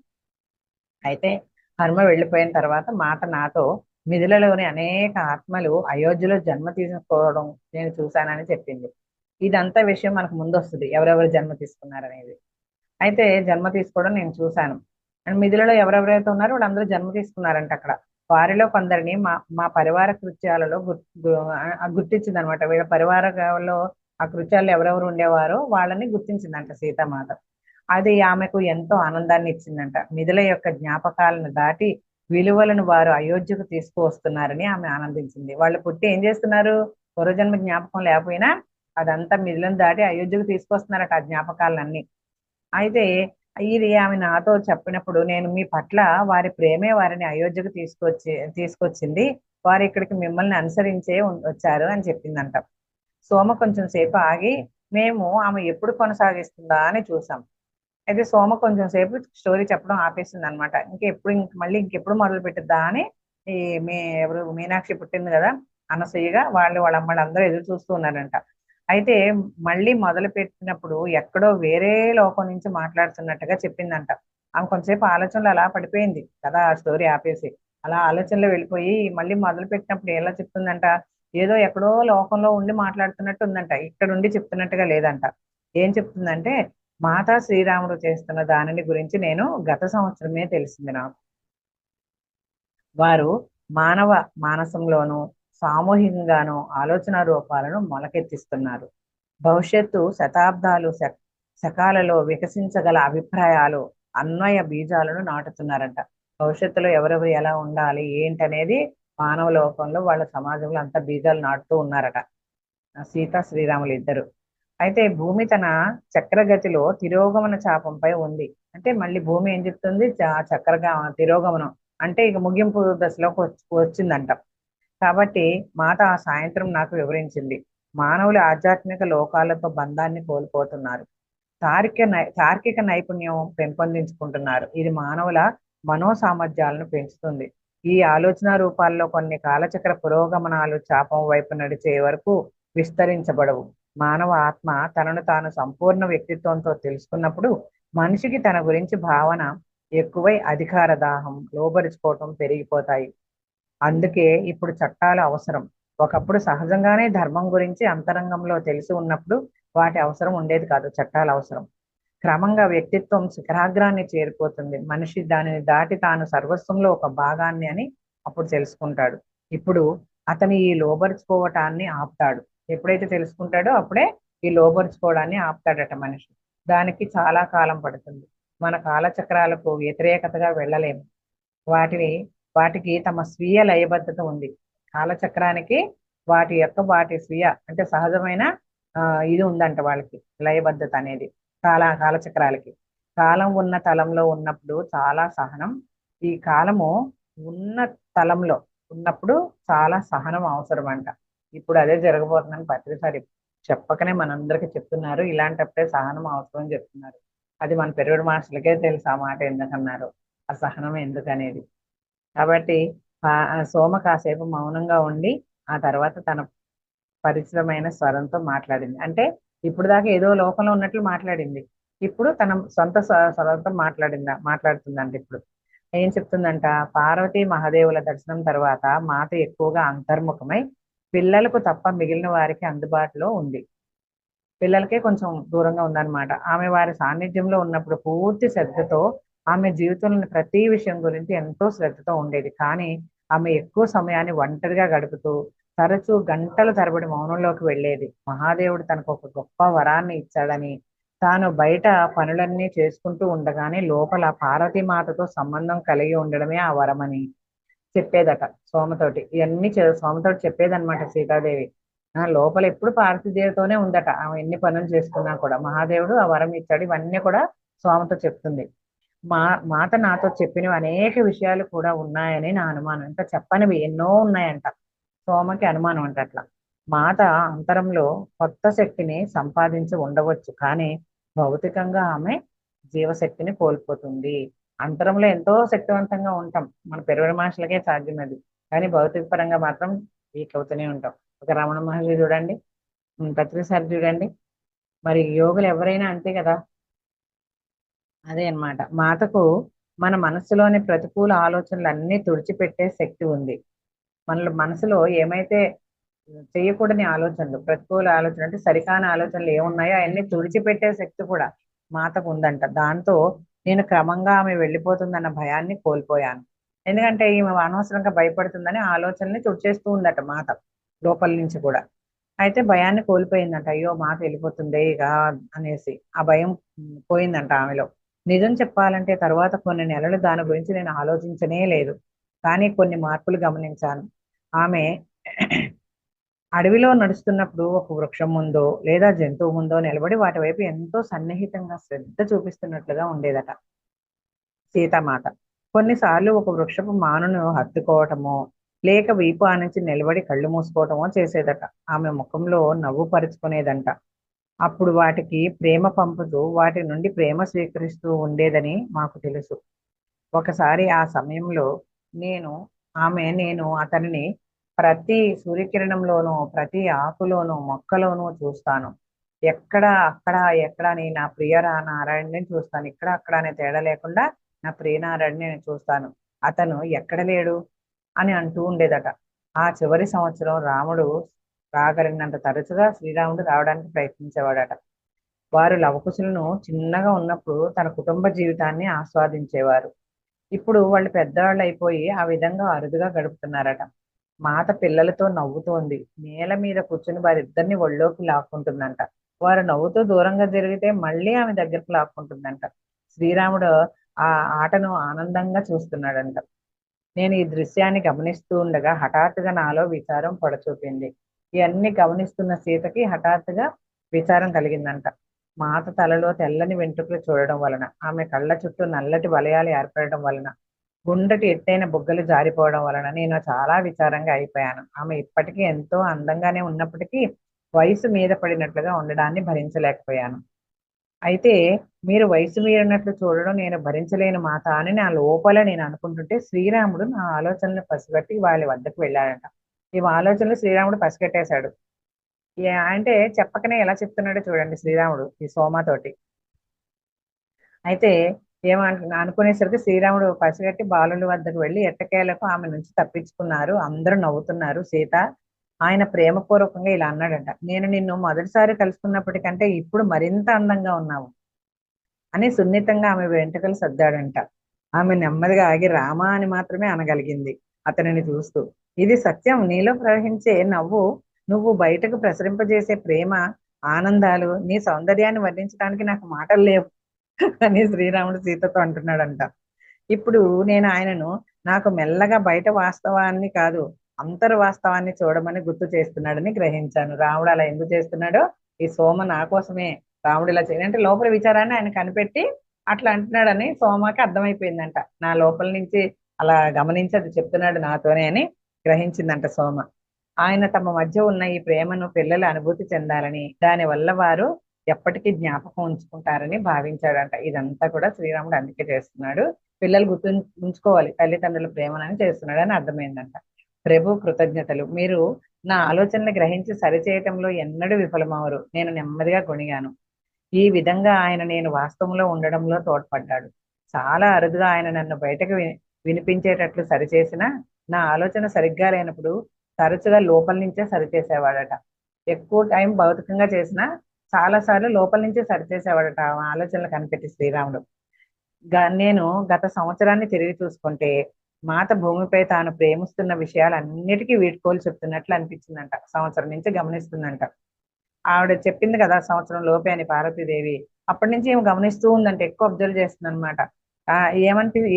అయితే హనుమ వెళ్ళిపోయిన తర్వాత మాట నాతో మిథిలలోని అనేక ఆత్మలు అయోధ్యలో జన్మ తీసుకోవడం నేను చూశానని చెప్పింది. ఇదంతా విషయం మనకు ముందు వస్తుంది, ఎవరెవరు జన్మ తీసుకున్నారనేది. అయితే జన్మ తీసుకోవడం నేను చూశాను. అండ్ మిథిలలో ఎవరెవరైతే ఉన్నారో వాళ్ళందరూ జన్మ తీసుకున్నారంట అక్కడ. వారిలో కొందరిని మా మా పరివార కృత్యాలలో గుర్తించింది అనమాట. వీళ్ళ పరివారంలో ఆ కృత్యాల్లో ఎవరెవరు ఉండేవారో వాళ్ళని గుర్తించిందంట సీతామాత. అది ఆమెకు ఎంతో ఆనందాన్ని ఇచ్చిందంట. మిథిల యొక్క జ్ఞాపకాలను దాటి విలువలను వారు అయోధ్యకు తీసుకువస్తున్నారని ఆమె ఆనందించింది. వాళ్ళు పుట్టి ఏం చేస్తున్నారు? పూర్వజన్మ జ్ఞాపకం లేకపోయినా అదంతా మిథిలను దాటి అయోధ్యకు తీసుకొస్తున్నారట ఆ జ్ఞాపకాలన్నీ. అయితే ఇది ఆమె నాతో చెప్పినప్పుడు నేను మీ పట్ల వారి ప్రేమే వారిని అయోధ్యకు తీసుకొచ్చింది. వారు ఇక్కడికి మిమ్మల్ని అనుసరించే వచ్చారు అని చెప్పిందంట. సోమ కొంచెం సేపు ఆగి మేము ఆమె ఎప్పుడు కొనసాగిస్తుందా అని చూసాం. అయితే సోమ కొంచెం సేపు స్టోరీ చెప్పడం ఆపేసింది అనమాట. మళ్ళీ ఇంకెప్పుడు మొదలు పెట్టిద్దా అని ఈ ఎవరు మీనాక్షి పుట్టింది కదా అనసూయగా వాళ్ళ అమ్మలు అందరూ ఎదురు చూస్తూ ఉన్నారంట. అయితే మళ్ళీ మొదలు పెట్టినప్పుడు ఎక్కడో వేరే లోకం నుంచి మాట్లాడుతున్నట్టుగా చెప్పిందంట. ఆమె కొంతసేపు ఆలోచనలు అలా పడిపోయింది కదా ఆ స్టోరీ ఆపేసి. అలా ఆలోచనలో వెళ్ళిపోయి మళ్ళీ మొదలు పెట్టినప్పుడు ఎలా చెప్తుందంట, ఏదో ఎక్కడో లోకంలో ఉండి మాట్లాడుతున్నట్టు ఉందంట, ఇక్కడ ఉండి చెప్తున్నట్టుగా లేదంట. ఏం చెప్తుందంటే, మాతా శ్రీరాముడు చేస్తున్న దానిని గురించి నేను గత సంవత్సరమే తెలిసింది నాకు. వారు మానవ మానసంలోనూ సామూహికంగానూ ఆలోచన రూపాలను మొలకెత్తిస్తున్నారు. భవిష్యత్తు శతాబ్దాలు శకాలలో వికసించగల అభిప్రాయాలు అన్వయ బీజాలను నాటుతున్నారంట. భవిష్యత్తులో ఎవరెవరు ఎలా ఉండాలి ఏంటనేది మానవ లోకంలో వాళ్ళ సమాజంలో అంత బీజాలు నాటుతూ ఉన్నారట సీత శ్రీరాములు ఇద్దరు. అయితే భూమి తన చక్రగతిలో తిరోగమన చాపంపై ఉంది. అంటే మళ్ళీ భూమి ఏం చెప్తుంది? చక్రగా తిరోగమనం అంటే ఇక ముగింపు దశలోకి వచ్చిందంట. కాబట్టి మాట ఆ సాయంత్రం నాకు వివరించింది. మానవులు ఆధ్యాత్మిక లోకాలతో బంధాన్ని కోల్పోతున్నారు. తార్కిక నైపుణ్యం పెంపొందించుకుంటున్నారు. ఇది మానవుల మనో సామర్థ్యాలను పెంచుతుంది. ఈ ఆలోచన రూపాల్లో కొన్ని కాలచక్ర పురోగమనాలు చాపం వైపు నడిచే వరకు విస్తరించబడవు. మానవ ఆత్మ తనను తాను సంపూర్ణ వ్యక్తిత్వంతో తెలుసుకున్నప్పుడు మనిషికి తన గురించి భావన ఎక్కువై అధికార దాహం, లోబరుచుకోవటం పెరిగిపోతాయి. అందుకే ఇప్పుడు చట్టాలు అవసరం. ఒకప్పుడు సహజంగానే ధర్మం గురించి అంతరంగంలో తెలిసి ఉన్నప్పుడు వాటి అవసరం ఉండేది కాదు, చట్టాలు అవసరం. క్రమంగా వ్యక్తిత్వం శిఖరాగ్రాన్ని చేరిపోతుంది. మనిషి దానిని దాటి తాను సర్వస్వంలో ఒక భాగాన్ని అని అప్పుడు తెలుసుకుంటాడు. ఇప్పుడు అతను ఈ లోబరుచుకోవటాన్ని ఆపుతాడు. ఎప్పుడైతే తెలుసుకుంటాడో అప్పుడే ఈ లోబరుచుకోవడాన్ని ఆపుతాడట మనిషి. దానికి చాలా కాలం పడుతుంది. మన కాలచక్రాలకు వ్యతిరేకతగా వెళ్ళలేము. వాటిని వాటికి తమ స్వీయ లయబద్ధత ఉంది. కాలచక్రానికి వాటి స్వీయ అంటే సహజమైన ఇది ఉందంట వాళ్ళకి, లయబద్ధత అనేది. కాలచక్రాలకి కాలం ఉన్న తలంలో ఉన్నప్పుడు చాలా సహనం, ఈ కాలము ఉన్న తలంలో ఉన్నప్పుడు చాలా సహనం అవసరం అంట. ఇప్పుడు అదే జరగబోతుందని ప్రతిసారి చెప్పకనే మనందరికి చెప్తున్నారు. ఇలాంటప్పుడే సహనం అవసరం అని చెప్తున్నారు. అది మన పెరుగుడు మాస్టర్లకే తెలుసు ఆ మాట ఎందుకన్నారు, ఆ సహనం ఎందుకనేది. కాబట్టి సోమ కాసేపు మౌనంగా ఉండి ఆ తర్వాత తన పరిచితమైన స్వరంతో మాట్లాడింది. అంటే ఇప్పుడు దాకా ఏదో లోకంలో ఉన్నట్లు మాట్లాడింది, ఇప్పుడు తన సొంత స్వరంతో మాట్లాడుతుందంట. ఇప్పుడు ఏం చెప్తుందంట, పార్వతీ మహాదేవుల దర్శనం తర్వాత మాత ఎక్కువగా అంతర్ముఖమై పిల్లలకు తప్ప మిగిలిన వారికి అందుబాటులో ఉంది. పిల్లలకే కొంచెం దూరంగా ఉందన్నమాట. ఆమె వారి సాన్నిధ్యంలో ఉన్నప్పుడు పూర్తి శ్రద్ధతో ఆమె జీవితంలోని ప్రతి విషయం గురించి ఎంతో శ్రద్ధతో ఉండేది. కానీ ఆమె ఎక్కువ సమయాన్ని ఒంటరిగా గడుపుతూ తరచూ గంటల తరబడి మౌనంలోకి వెళ్ళేది. మహాదేవుడు తనకు ఒక గొప్ప వరాన్ని ఇచ్చాడని, తాను బయట పనులన్నీ చేసుకుంటూ ఉండగానే లోపల పార్వతీమాతతో సంబంధం కలిగి ఉండడమే ఆ వరమని చెప్పేదట సోమతోటి. ఇవన్నీ సోమతోటి చెప్పేదన్నమాట సీతాదేవి. లోపల ఎప్పుడు పార్వతీదేవితోనే ఉందట. ఆమె ఎన్ని పనులు చేసుకున్నా కూడా మహాదేవుడు ఆ వరం ఇచ్చాడు. ఇవన్నీ కూడా స్వామితో చెప్తుంది. మా మాత నాతో చెప్పినవి అనేక విషయాలు కూడా ఉన్నాయని నా అనుమానం. ఇంకా చెప్పనివి ఎన్నో ఉన్నాయంట. సోమకి అనుమానం అంట అట్లా. మాత అంతరంలో కొత్త శక్తిని సంపాదించి ఉండవచ్చు, కానీ భౌతికంగా ఆమె జీవశక్తిని కోల్పోతుంది. అంతరంలో ఎంతో శక్తివంతంగా ఉంటాం, మన పెరుగు మనుషులకే సాధ్యం అది. కానీ భౌతిక పరంగా మాత్రం వీక్ అవుతూనే ఉంటాం. ఒక రమణ మహర్షి చూడండి, పత్రిసారి చూడండి, మరి యోగులు ఎవరైనా అంతే కదా. అదే అన్నమాట, మాతకు మన మనసులోని ప్రతికూల ఆలోచనలు అన్ని తుడిచిపెట్టే శక్తి ఉంది. మన మనసులో ఏమైతే చేయకూడని ఆలోచనలు, ప్రతికూల ఆలోచన అంటే సరికాని ఆలోచనలు ఏమున్నాయో అవన్నీ తుడిచిపెట్టే శక్తి కూడా మాతకు ఉందంట. దాంతో నేను క్రమంగా ఆమె వెళ్ళిపోతుందన్న భయాన్ని కోల్పోయాను. ఎందుకంటే ఈమె అనవసరంగా భయపడుతుందని ఆలోచనని తుడిచేస్తూ ఉందట మాత లోపల నుంచి కూడా. అయితే భయాన్ని కోల్పోయిందంట. అయ్యో మాత వెళ్ళిపోతుంది ఇక అనేసి ఆ భయం పోయిందంట ఆమెలో. నిజం చెప్పాలంటే తర్వాత కొన్ని నెలలు దాని గురించి నేను ఆలోచించనే లేదు. కానీ కొన్ని మార్పులు గమనించాను. ఆమె అడవిలో నడుస్తున్నప్పుడు ఒక వృక్షం ముందో లేదా జంతువు ముందో నిలబడి వాటి వైపు ఎంతో సన్నిహితంగా శ్రద్ధ చూపిస్తున్నట్లుగా ఉండేదట సీతామాత. కొన్నిసార్లు ఒక వృక్షపు మానును హత్తుకోవటమో లేక వీపు ఆనించి నిలబడి కళ్ళు మూసుకోవటమో చేసేదట. ఆమె ముఖంలో నవ్వు పరుచుకునేదంట. అప్పుడు వాటికి ప్రేమ పంపుతూ వాటి నుండి ప్రేమ స్వీకరిస్తూ ఉండేదని మాకు తెలుసు. ఒకసారి ఆ సమయంలో నేను నేను అతనిని ప్రతి సూర్యకిరణంలోనూ ప్రతి ఆకులోనూ మొక్కలోనూ చూస్తాను. ఎక్కడ అక్కడ ఎక్కడ అని నా నారాయణని చూస్తాను. ఇక్కడ అక్కడ అనే తేడా లేకుండా నా ప్రియనారాయణని నేను చూస్తాను. అతను ఎక్కడ లేడు అని అంటూ ఉండేదట. ఆ చివరి సంవత్సరం రాముడు రాగలిగినంత తరచుగా శ్రీరాముడు రావడానికి ప్రయత్నించేవాడట. వారు లవకుశులను చిన్నగా ఉన్నప్పుడు తన కుటుంబ జీవితాన్ని ఆస్వాదించేవారు. ఇప్పుడు వాళ్ళు పెద్దవాళ్ళు అయిపోయి ఆ విధంగా అరుదుగా గడుపుతున్నారట. మాత పిల్లలతో నవ్వుతోంది. నేల మీద కూర్చుని వారిద్దరిని ఒళ్ళోకి లాక్కుంటుందంట. వారు నవ్వుతూ దూరంగా జరిగితే మళ్ళీ ఆమె దగ్గరకు లాక్కుంటుందంట. శ్రీరాముడు ఆ ఆటను ఆనందంగా చూస్తున్నాడంట. నేను ఈ దృశ్యాన్ని గమనిస్తూ ఉండగా హఠాత్తుగా నాలో విచారం పొడచూపింది. ఇవన్నీ గమనిస్తున్న సీతకి హఠాత్తుగా విచారం కలిగిందంట. మాత తలలో తెల్లని వెంట్రుకలు చూడడం వలన, ఆమె కళ్ళ చుట్టూ నల్లటి వలయాలు ఏర్పడడం వలన, గుండ్రటి ఎత్తైన బుగ్గలు జారిపోవడం వలన నేను చాలా విచారంగా అయిపోయాను. ఆమె ఇప్పటికీ ఎంతో అందంగానే ఉన్నప్పటికీ వయసు మీద పడినట్లుగా ఉండడాన్ని భరించలేకపోయాను. అయితే మీరు వయసు మీరినట్లు చూడడం నేను భరించలేని మాత అని నా లోపల నేను అనుకుంటుంటే శ్రీరాముడు నా ఆలోచనలు పసిగట్టి వాళ్ళ వద్దకు వెళ్ళాడట. ఈ ఆలోచనలు శ్రీరాముడు పసిగట్టేశాడు. అంటే చెప్పకనే ఎలా చెప్తున్నాడో చూడండి శ్రీరాముడు ఈ సోమతోటి. అయితే అనుకునేసరికి శ్రీరాముడు పసిగట్టి బాలుల వద్దకు వెళ్ళి ఎట్టకేలకు ఆమె నుంచి తప్పించుకున్నారు. అందరూ నవ్వుతున్నారు. సీత ఆయన ప్రేమపూర్వకంగా ఇలా అన్నాడంట, నేను నిన్ను మొదటిసారి కలుసుకున్నప్పటికంటే ఇప్పుడు మరింత అందంగా ఉన్నావు అని సున్నితంగా ఆమె వెంట్రుకలు సర్దాడంట. ఆమె నెమ్మదిగా ఆగి రామా అని మాత్రమే అనగలిగింది అతనిని చూస్తూ. ఇది సత్యం, నీలో ప్రవహించే నవ్వు, నువ్వు బయటకు ప్రసరింపజేసే ప్రేమ ఆనందాలు, నీ సౌందర్యాన్ని వర్ణించడానికి నాకు మాటలు లేవు అని శ్రీరాముడు సీతతో అంటున్నాడంట. ఇప్పుడు నేను ఆయనను నాకు మెల్లగా బయట వాస్తవాన్ని కాదు అంతర్ వాస్తవాన్ని చూడమని గుర్తు చేస్తున్నాడని గ్రహించాను. రాముడు అలా ఎందుకు చేస్తున్నాడో, ఈ సోమ నా కోసమే రాముడు ఇలా చేయాలంటే లోపల విచారాన్ని ఆయన కనిపెట్టి అట్లా అంటున్నాడని సోమకి అర్థమైపోయిందంట. నా లోపల నుంచి అలా గమనించి అది చెప్తున్నాడు నాతోనే అని గ్రహించిందంట సోమ. ఆయన తమ మధ్య ఉన్న ఈ ప్రేమను పిల్లలు అనుభూతి చెందాలని, దానివల్ల వారు ఎప్పటికీ జ్ఞాపకం ఉంచుకుంటారని భావించాడంట. ఇదంతా కూడా శ్రీరాముడు అందుకే చేస్తున్నాడు, పిల్లలు ఉంచుకోవాలి తల్లిదండ్రుల ప్రేమనని చేస్తున్నాడు అని అర్థమైందంట. ప్రభు కృతజ్ఞతలు, మీరు నా ఆలోచనలు గ్రహించి సరిచేయటంలో ఎన్నడూ విఫలమవరు. నేను నెమ్మదిగా కొనిగాను. ఈ విధంగా ఆయన నేను వాస్తవంలో ఉండడంలో తోడ్పడ్డాడు. చాలా అరుదుగా ఆయన నన్ను బయటకు వినిపించేటట్లు సరిచేసిన, నా ఆలోచన సరిగ్గా లేనప్పుడు తరచుగా లోపల నుంచే సరిచేసేవాడట. ఎక్కువ టైం భౌతికంగా చేసినా చాలా సార్లు లోపల నుంచే సరిచేసేవాడట ఆ ఆలోచనలు కనిపెట్టి శ్రీరాముడు. నేను గత సంవత్సరాన్ని తిరిగి చూసుకుంటే మాత భూమిపై తాను ప్రేమిస్తున్న విషయాలన్నిటికీ వీడ్కోలు చెప్తున్నట్లు అనిపించిందంట. సంవత్సరం నుంచి గమనిస్తుందంట. ఆవిడ చెప్పింది కదా సంవత్సరం లోపే అని పార్వతీదేవి, అప్పటి నుంచి ఏమి గమనిస్తూ ఉందంట, ఎక్కువ అబ్జర్వ్ చేస్తుంది అనమాట.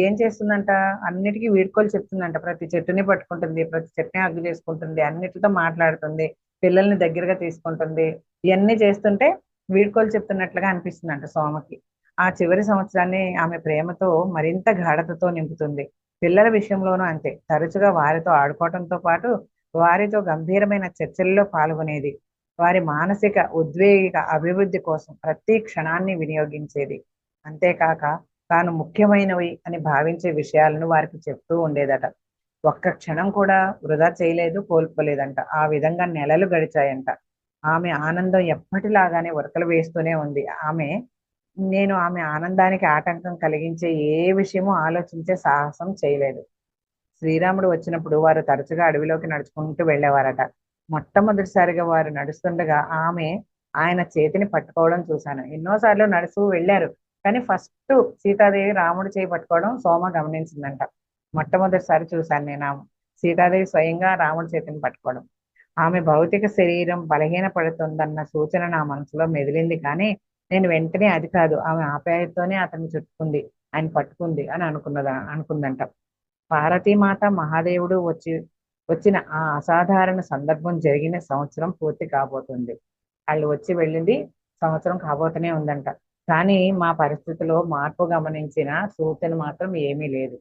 ఏం చేస్తుందంట, అన్నిటికీ వీడ్కోలు చెప్తుందంట. ప్రతి చెట్టుని పట్టుకుంటుంది, ప్రతి చెట్టుని హగ్గు చేసుకుంటుంది, అన్నిటితో మాట్లాడుతుంది, పిల్లల్ని దగ్గరగా తీసుకుంటుంది. ఇవన్నీ చేస్తుంటే వీడ్కోలు చెప్తున్నట్లుగా అనిపిస్తుందంట సోమకి. ఆ చివరి సంవత్సరాన్ని ఆమె ప్రేమతో మరింత గాఢతతో నింపుతుంది. పిల్లల విషయంలోనూ అంతే. తరచుగా వారితో ఆడుకోవడంతో పాటు వారితో గంభీరమైన చర్చల్లో పాల్గొనేది. వారి మానసిక ఉద్వేగిక అభివృద్ధి కోసం ప్రతి క్షణాన్ని వినియోగించేది. అంతేకాక తాను ముఖ్యమైనవి అని భావించే విషయాలను వారికి చెప్తూ ఉండేదట. ఒక్క క్షణం కూడా వృధా చేయలేదు, కోల్పోలేదంట. ఆ విధంగా నెలలు గడిచాయంట. ఆమె ఆనందం ఎప్పటిలాగానే ఉరకలు వేస్తూనే ఉంది. ఆమె ఆనందానికి ఆటంకం కలిగించే ఏ విషయమూ ఆలోచించే సాహసం చేయలేదు. శ్రీరాముడు వచ్చినప్పుడు వారు తరచుగా అడవిలోకి నడుచుకుంటూ వెళ్ళేవారట. మొట్టమొదటిసారిగా వారు నడుస్తుండగా ఆయన చేతిని పట్టుకోవడం చూశాను. ఎన్నోసార్లు నడుస్తూ వెళ్ళారు. కానీ ఫస్ట్ సీతాదేవి రాముడి చేయి పట్టుకోవడం సోమ గమనించిందంట. మొట్టమొదటిసారి చూశాను నేను సీతాదేవి స్వయంగా రాముడి చేతిని పట్టుకోవడం. ఆమె భౌతిక శరీరం బలహీన పడుతుందన్న సూచన నా మనసులో మెదిలింది, కానీ నేను వెంటనే అది కాదు, ఆమె ఆప్యాయతతోనే అతన్ని చుట్టుకుంది, ఆయన పట్టుకుంది అని అనుకుందంట. పార్వతీమాత మహాదేవుడు వచ్చిన ఆ అసాధారణ సందర్భం జరిగిన సంవత్సరం పూర్తి కాబోతుంది. వాళ్ళు వచ్చి వెళ్ళింది సంవత్సరం కాబోతూనే ఉందంట. కానీ మా పరిస్థితిలో మార్పు గమనించిన సూచన మాత్రం ఏమీ లేదు.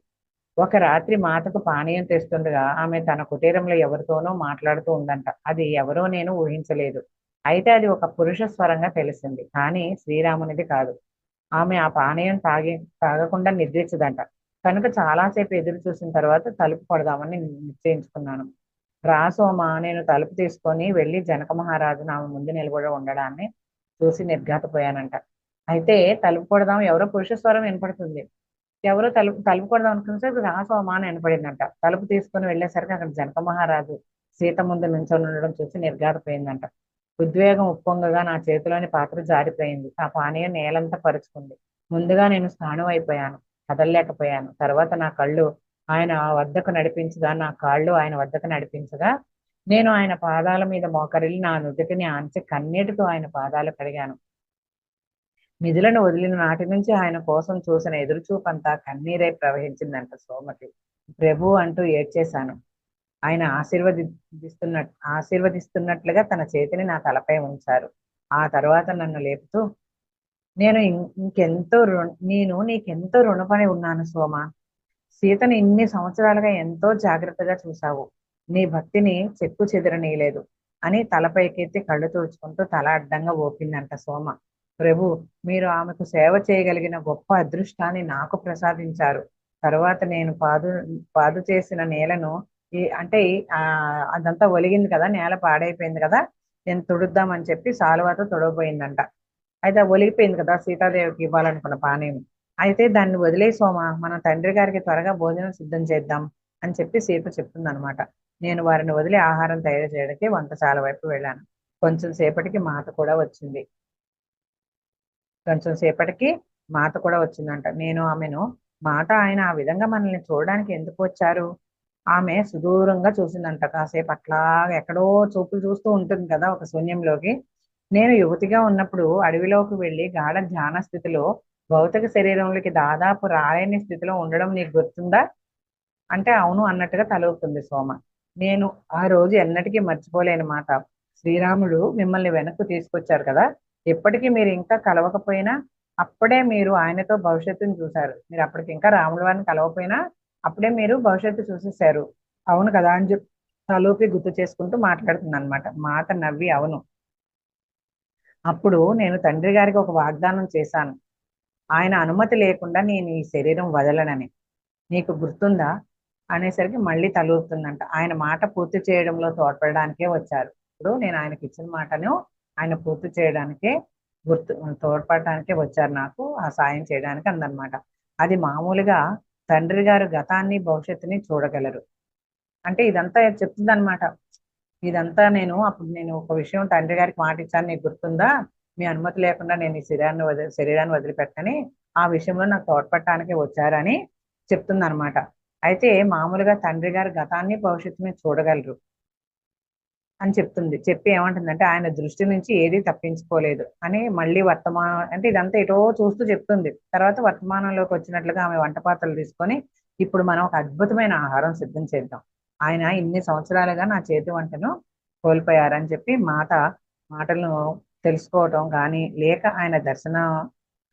ఒక రాత్రి మాతకు పానీయం తెస్తుండగా ఆమె తన కుటీరంలో ఎవరితోనో మాట్లాడుతూ ఉందంట. అది ఎవరో నేను ఊహించలేదు. అయితే అది ఒక పురుష స్వరంగా తెలిసింది, కానీ శ్రీరామునిది కాదు. ఆమె ఆ పానీయం తాగకుండా నిద్రించదంట. కనుక చాలాసేపు ఎదురు చూసిన తర్వాత తలుపు కొడదామని నిశ్చయించుకున్నాను. రాసోమా, నేను తలుపు తీసుకొని వెళ్ళి జనక మహారాజును ఆమె ముందు నిలబడి ఉండడాన్ని చూసి నిర్ఘాతపోయానంట. అయితే తలుపు కొడదాం, ఎవరో పురుష స్వరం వినపడుతుంది. ఎవరో తలుపు తలుపు కొడదాం అనుకునేసరికి రాసోమా అని వినపడిందంట. తలుపు తీసుకొని వెళ్ళేసరికి అక్కడ జనక మహారాజు సీత ముందు నుంచొని ఉండడం చూసి నిర్ఘాతపోయిందంట. ఉద్వేగం ఉప్పొంగగా నా చేతిలోని పాత్ర జారిపోయింది. ఆ పానీయం నేలంతా పరుచుకుంది. ముందుగా నేను స్థాణువు అయిపోయాను, కదలలేకపోయాను. తర్వాత నా కాళ్ళు ఆయన వద్దకు నడిపించగా నేను ఆయన పాదాల మీద మోకరిల్లి నా నుదుటిని ఆంచి కన్నీటితో ఆయన పాదాలు కడిగాను. నిధులను వదిలిన నాటి నుంచి ఆయన కోసం చూసిన ఎదురుచూపంతా కన్నీరై ప్రవహించిందంట సోమకి. ప్రభు అంటూ ఏడ్చేశాను. ఆయన ఆశీర్వదిస్తున్నట్లుగా తన చేతిని నా తలపై ఉంచారు. ఆ తర్వాత నన్ను లేపుతూ, నేను నీకెంతో రుణపడి ఉన్నాను సోమ. సీతను ఇన్ని సంవత్సరాలుగా ఎంతో జాగ్రత్తగా చూశావు. నీ భక్తిని చెక్కు చెదరనీయలేదు అని తలపైకెత్తి కళ్ళు తుడుచుకుంటూ తల అడ్డంగా ఊపిందంట సోమ. ప్రభు, మీరు ఆమెకు సేవ చేయగలిగిన గొప్ప అదృష్టాన్ని నాకు ప్రసాదించారు. తర్వాత నేను పాదు చేసిన నేలను అదంతా ఒలిగింది కదా, నేల పాడైపోయింది కదా, నేను తుడుద్దామని చెప్పి సాలువాతో తొడవపోయిందంట. అయితే ఒలిగిపోయింది కదా సీతాదేవికి ఇవ్వాలనుకున్న పానీయం. అయితే దాన్ని వదిలే సోమ, మన తండ్రి గారికి త్వరగా భోజనం సిద్ధం చేద్దాం అని చెప్పి సీత చెప్తుంది అనమాట. నేను వారిని వదిలి ఆహారం తయారు చేయడానికి వంటశాల వైపు వెళ్ళాను. కొంచెం సేపటికి మాత కూడా వచ్చిందంట. నేను ఆమెను, మాట, ఆయన ఆ విధంగా మనల్ని చూడడానికి ఎందుకు వచ్చారు? ఆమె సుదూరంగా చూసిందంట. కాసేపు అట్లాగా ఎక్కడో చూపులు చూస్తూ ఉంటుంది కదా ఒక శూన్యంలోకి. నేను యువతిగా ఉన్నప్పుడు అడవిలోకి వెళ్ళి గాఢ ధ్యాన స్థితిలో భౌతిక శరీరంలోకి దాదాపు రాలేని స్థితిలో ఉండడం నీకు గుర్తుందా అంటే అవును అన్నట్టుగా తలవుతుంది సోమ. నేను ఆ రోజు ఎన్నటికీ మర్చిపోలేని మాట. శ్రీరాముడు మిమ్మల్ని వెనక్కు తీసుకొచ్చారు కదా, ఎప్పటికీ మీరు ఇంకా కలవకపోయినా అప్పుడే మీరు ఆయనతో భవిష్యత్తుని చూశారు. మీరు అప్పటికి ఇంకా రాముడి వారిని కలవకపోయినా అప్పుడే మీరు భవిష్యత్తు చూసేశారు. అవును కదా అని చెప్పి తలూపి గుర్తు చేసుకుంటూ మాట్లాడుతుంది అనమాట. మాట నవ్వి, అవును. అప్పుడు నేను తండ్రి గారికి ఒక వాగ్దానం చేశాను. ఆయన అనుమతి లేకుండా నేను ఈ శరీరం వదలనని. నీకు గుర్తుందా అనేసరికి మళ్ళీ తలూపుతుందంట. ఆయన మాట పూర్తి చేయడంలో తోడ్పడడానికే వచ్చారు. ఇప్పుడు నేను ఆయనకి ఇచ్చిన మాటను ఆయన పూర్తి చేయడానికే తోడ్పడటానికే వచ్చారు, నాకు ఆ సాయం చేయడానికి అందనమాట. అది మామూలుగా తండ్రి గారు గతాన్ని భవిష్యత్తుని చూడగలరు అంటే ఇదంతా చెప్తుంది అనమాట. ఇదంతా అప్పుడు నేను ఒక విషయం తండ్రి గారికి మాట ఇచ్చాను, నీకు గుర్తుందా, మీ అనుమతి లేకుండా నేను ఈ శరీరాన్ని వదిలిపెట్టని, ఆ విషయంలో నాకు తోడ్పడటానికి వచ్చారని చెప్తుంది అనమాట. అయితే మామూలుగా తండ్రి గారు గతాన్ని భవిష్యత్తుని చూడగలరు అని చెప్తుంది. చెప్పి ఏమంటుందంటే ఆయన దృష్టి నుంచి ఏది తప్పించుకోలేదు అని, మళ్ళీ వర్తమానం అంటే ఇదంతా ఎటో చూస్తూ చెప్తుంది. తర్వాత వర్తమానంలోకి వచ్చినట్లుగా ఆమె వంట పాత్రలు తీసుకొని, ఇప్పుడు మనం ఒక అద్భుతమైన ఆహారం సిద్ధం చేద్దాం. ఆయన ఇన్ని సంవత్సరాలుగా నా చేతి వంటను కోల్పోయారని చెప్పి మాటలను తెలుసుకోవటం కానీ లేక ఆయన దర్శనం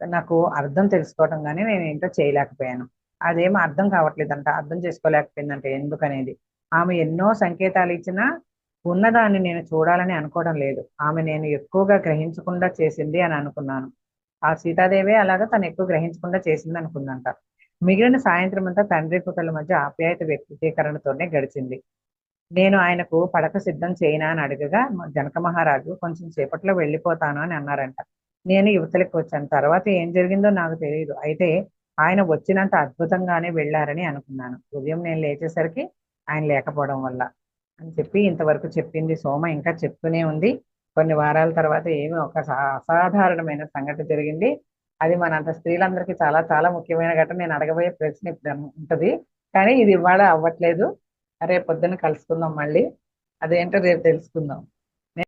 నాకు అర్థం తెలుసుకోవటం కానీ నేను ఏంటో చేయలేకపోయాను. అదేమో అర్థం కావట్లేదంట, అర్థం చేసుకోలేకపోయిందంట ఎందుకనేది. ఆమె ఎన్నో సంకేతాలు ఇచ్చినా ఉన్నదాన్ని నేను చూడాలని అనుకోవడం లేదు. ఆమె నేను ఎక్కువగా గ్రహించకుండా చేసింది అని అనుకున్నాను. ఆ సీతాదేవి అలాగా తను ఎక్కువ గ్రహించకుండా చేసింది అనుకుందంట. మిగిలిన సాయంత్రం అంతా తండ్రి కూతుళ్ళ మధ్య ఆప్యాయత వ్యక్తీకరణతోనే గడిచింది. నేను ఆయనకు పడక సిద్ధం చేయనా అని అడగగా జనక మహారాజు కొంచెం సేపట్లో వెళ్ళిపోతాను అని అన్నారంట. నేను యువతలకు వచ్చాను. తర్వాత ఏం జరిగిందో నాకు తెలియదు. అయితే ఆయన వచ్చినంత అద్భుతంగానే వెళ్ళారని అనుకున్నాను. ఉదయం నేను లేచేసరికి ఆయన లేకపోవడం వల్ల అని చెప్పి ఇంతవరకు చెప్పింది సోమ. ఇంకా చెప్తూనే ఉంది. కొన్ని వారాల తర్వాత ఏమి ఒక అసాధారణమైన సంఘటన జరిగింది. అది మనంత స్త్రీలందరికీ చాలా చాలా ముఖ్యమైన ఘటన. నేను అడగబోయే ప్రశ్న ఇప్పుడు ఉంటది, కానీ ఇది ఇవాళ అవ్వట్లేదు. రేపు పొద్దున్న కలుసుకుందాం మళ్ళీ. అదేంటో రేపు తెలుసుకుందాం.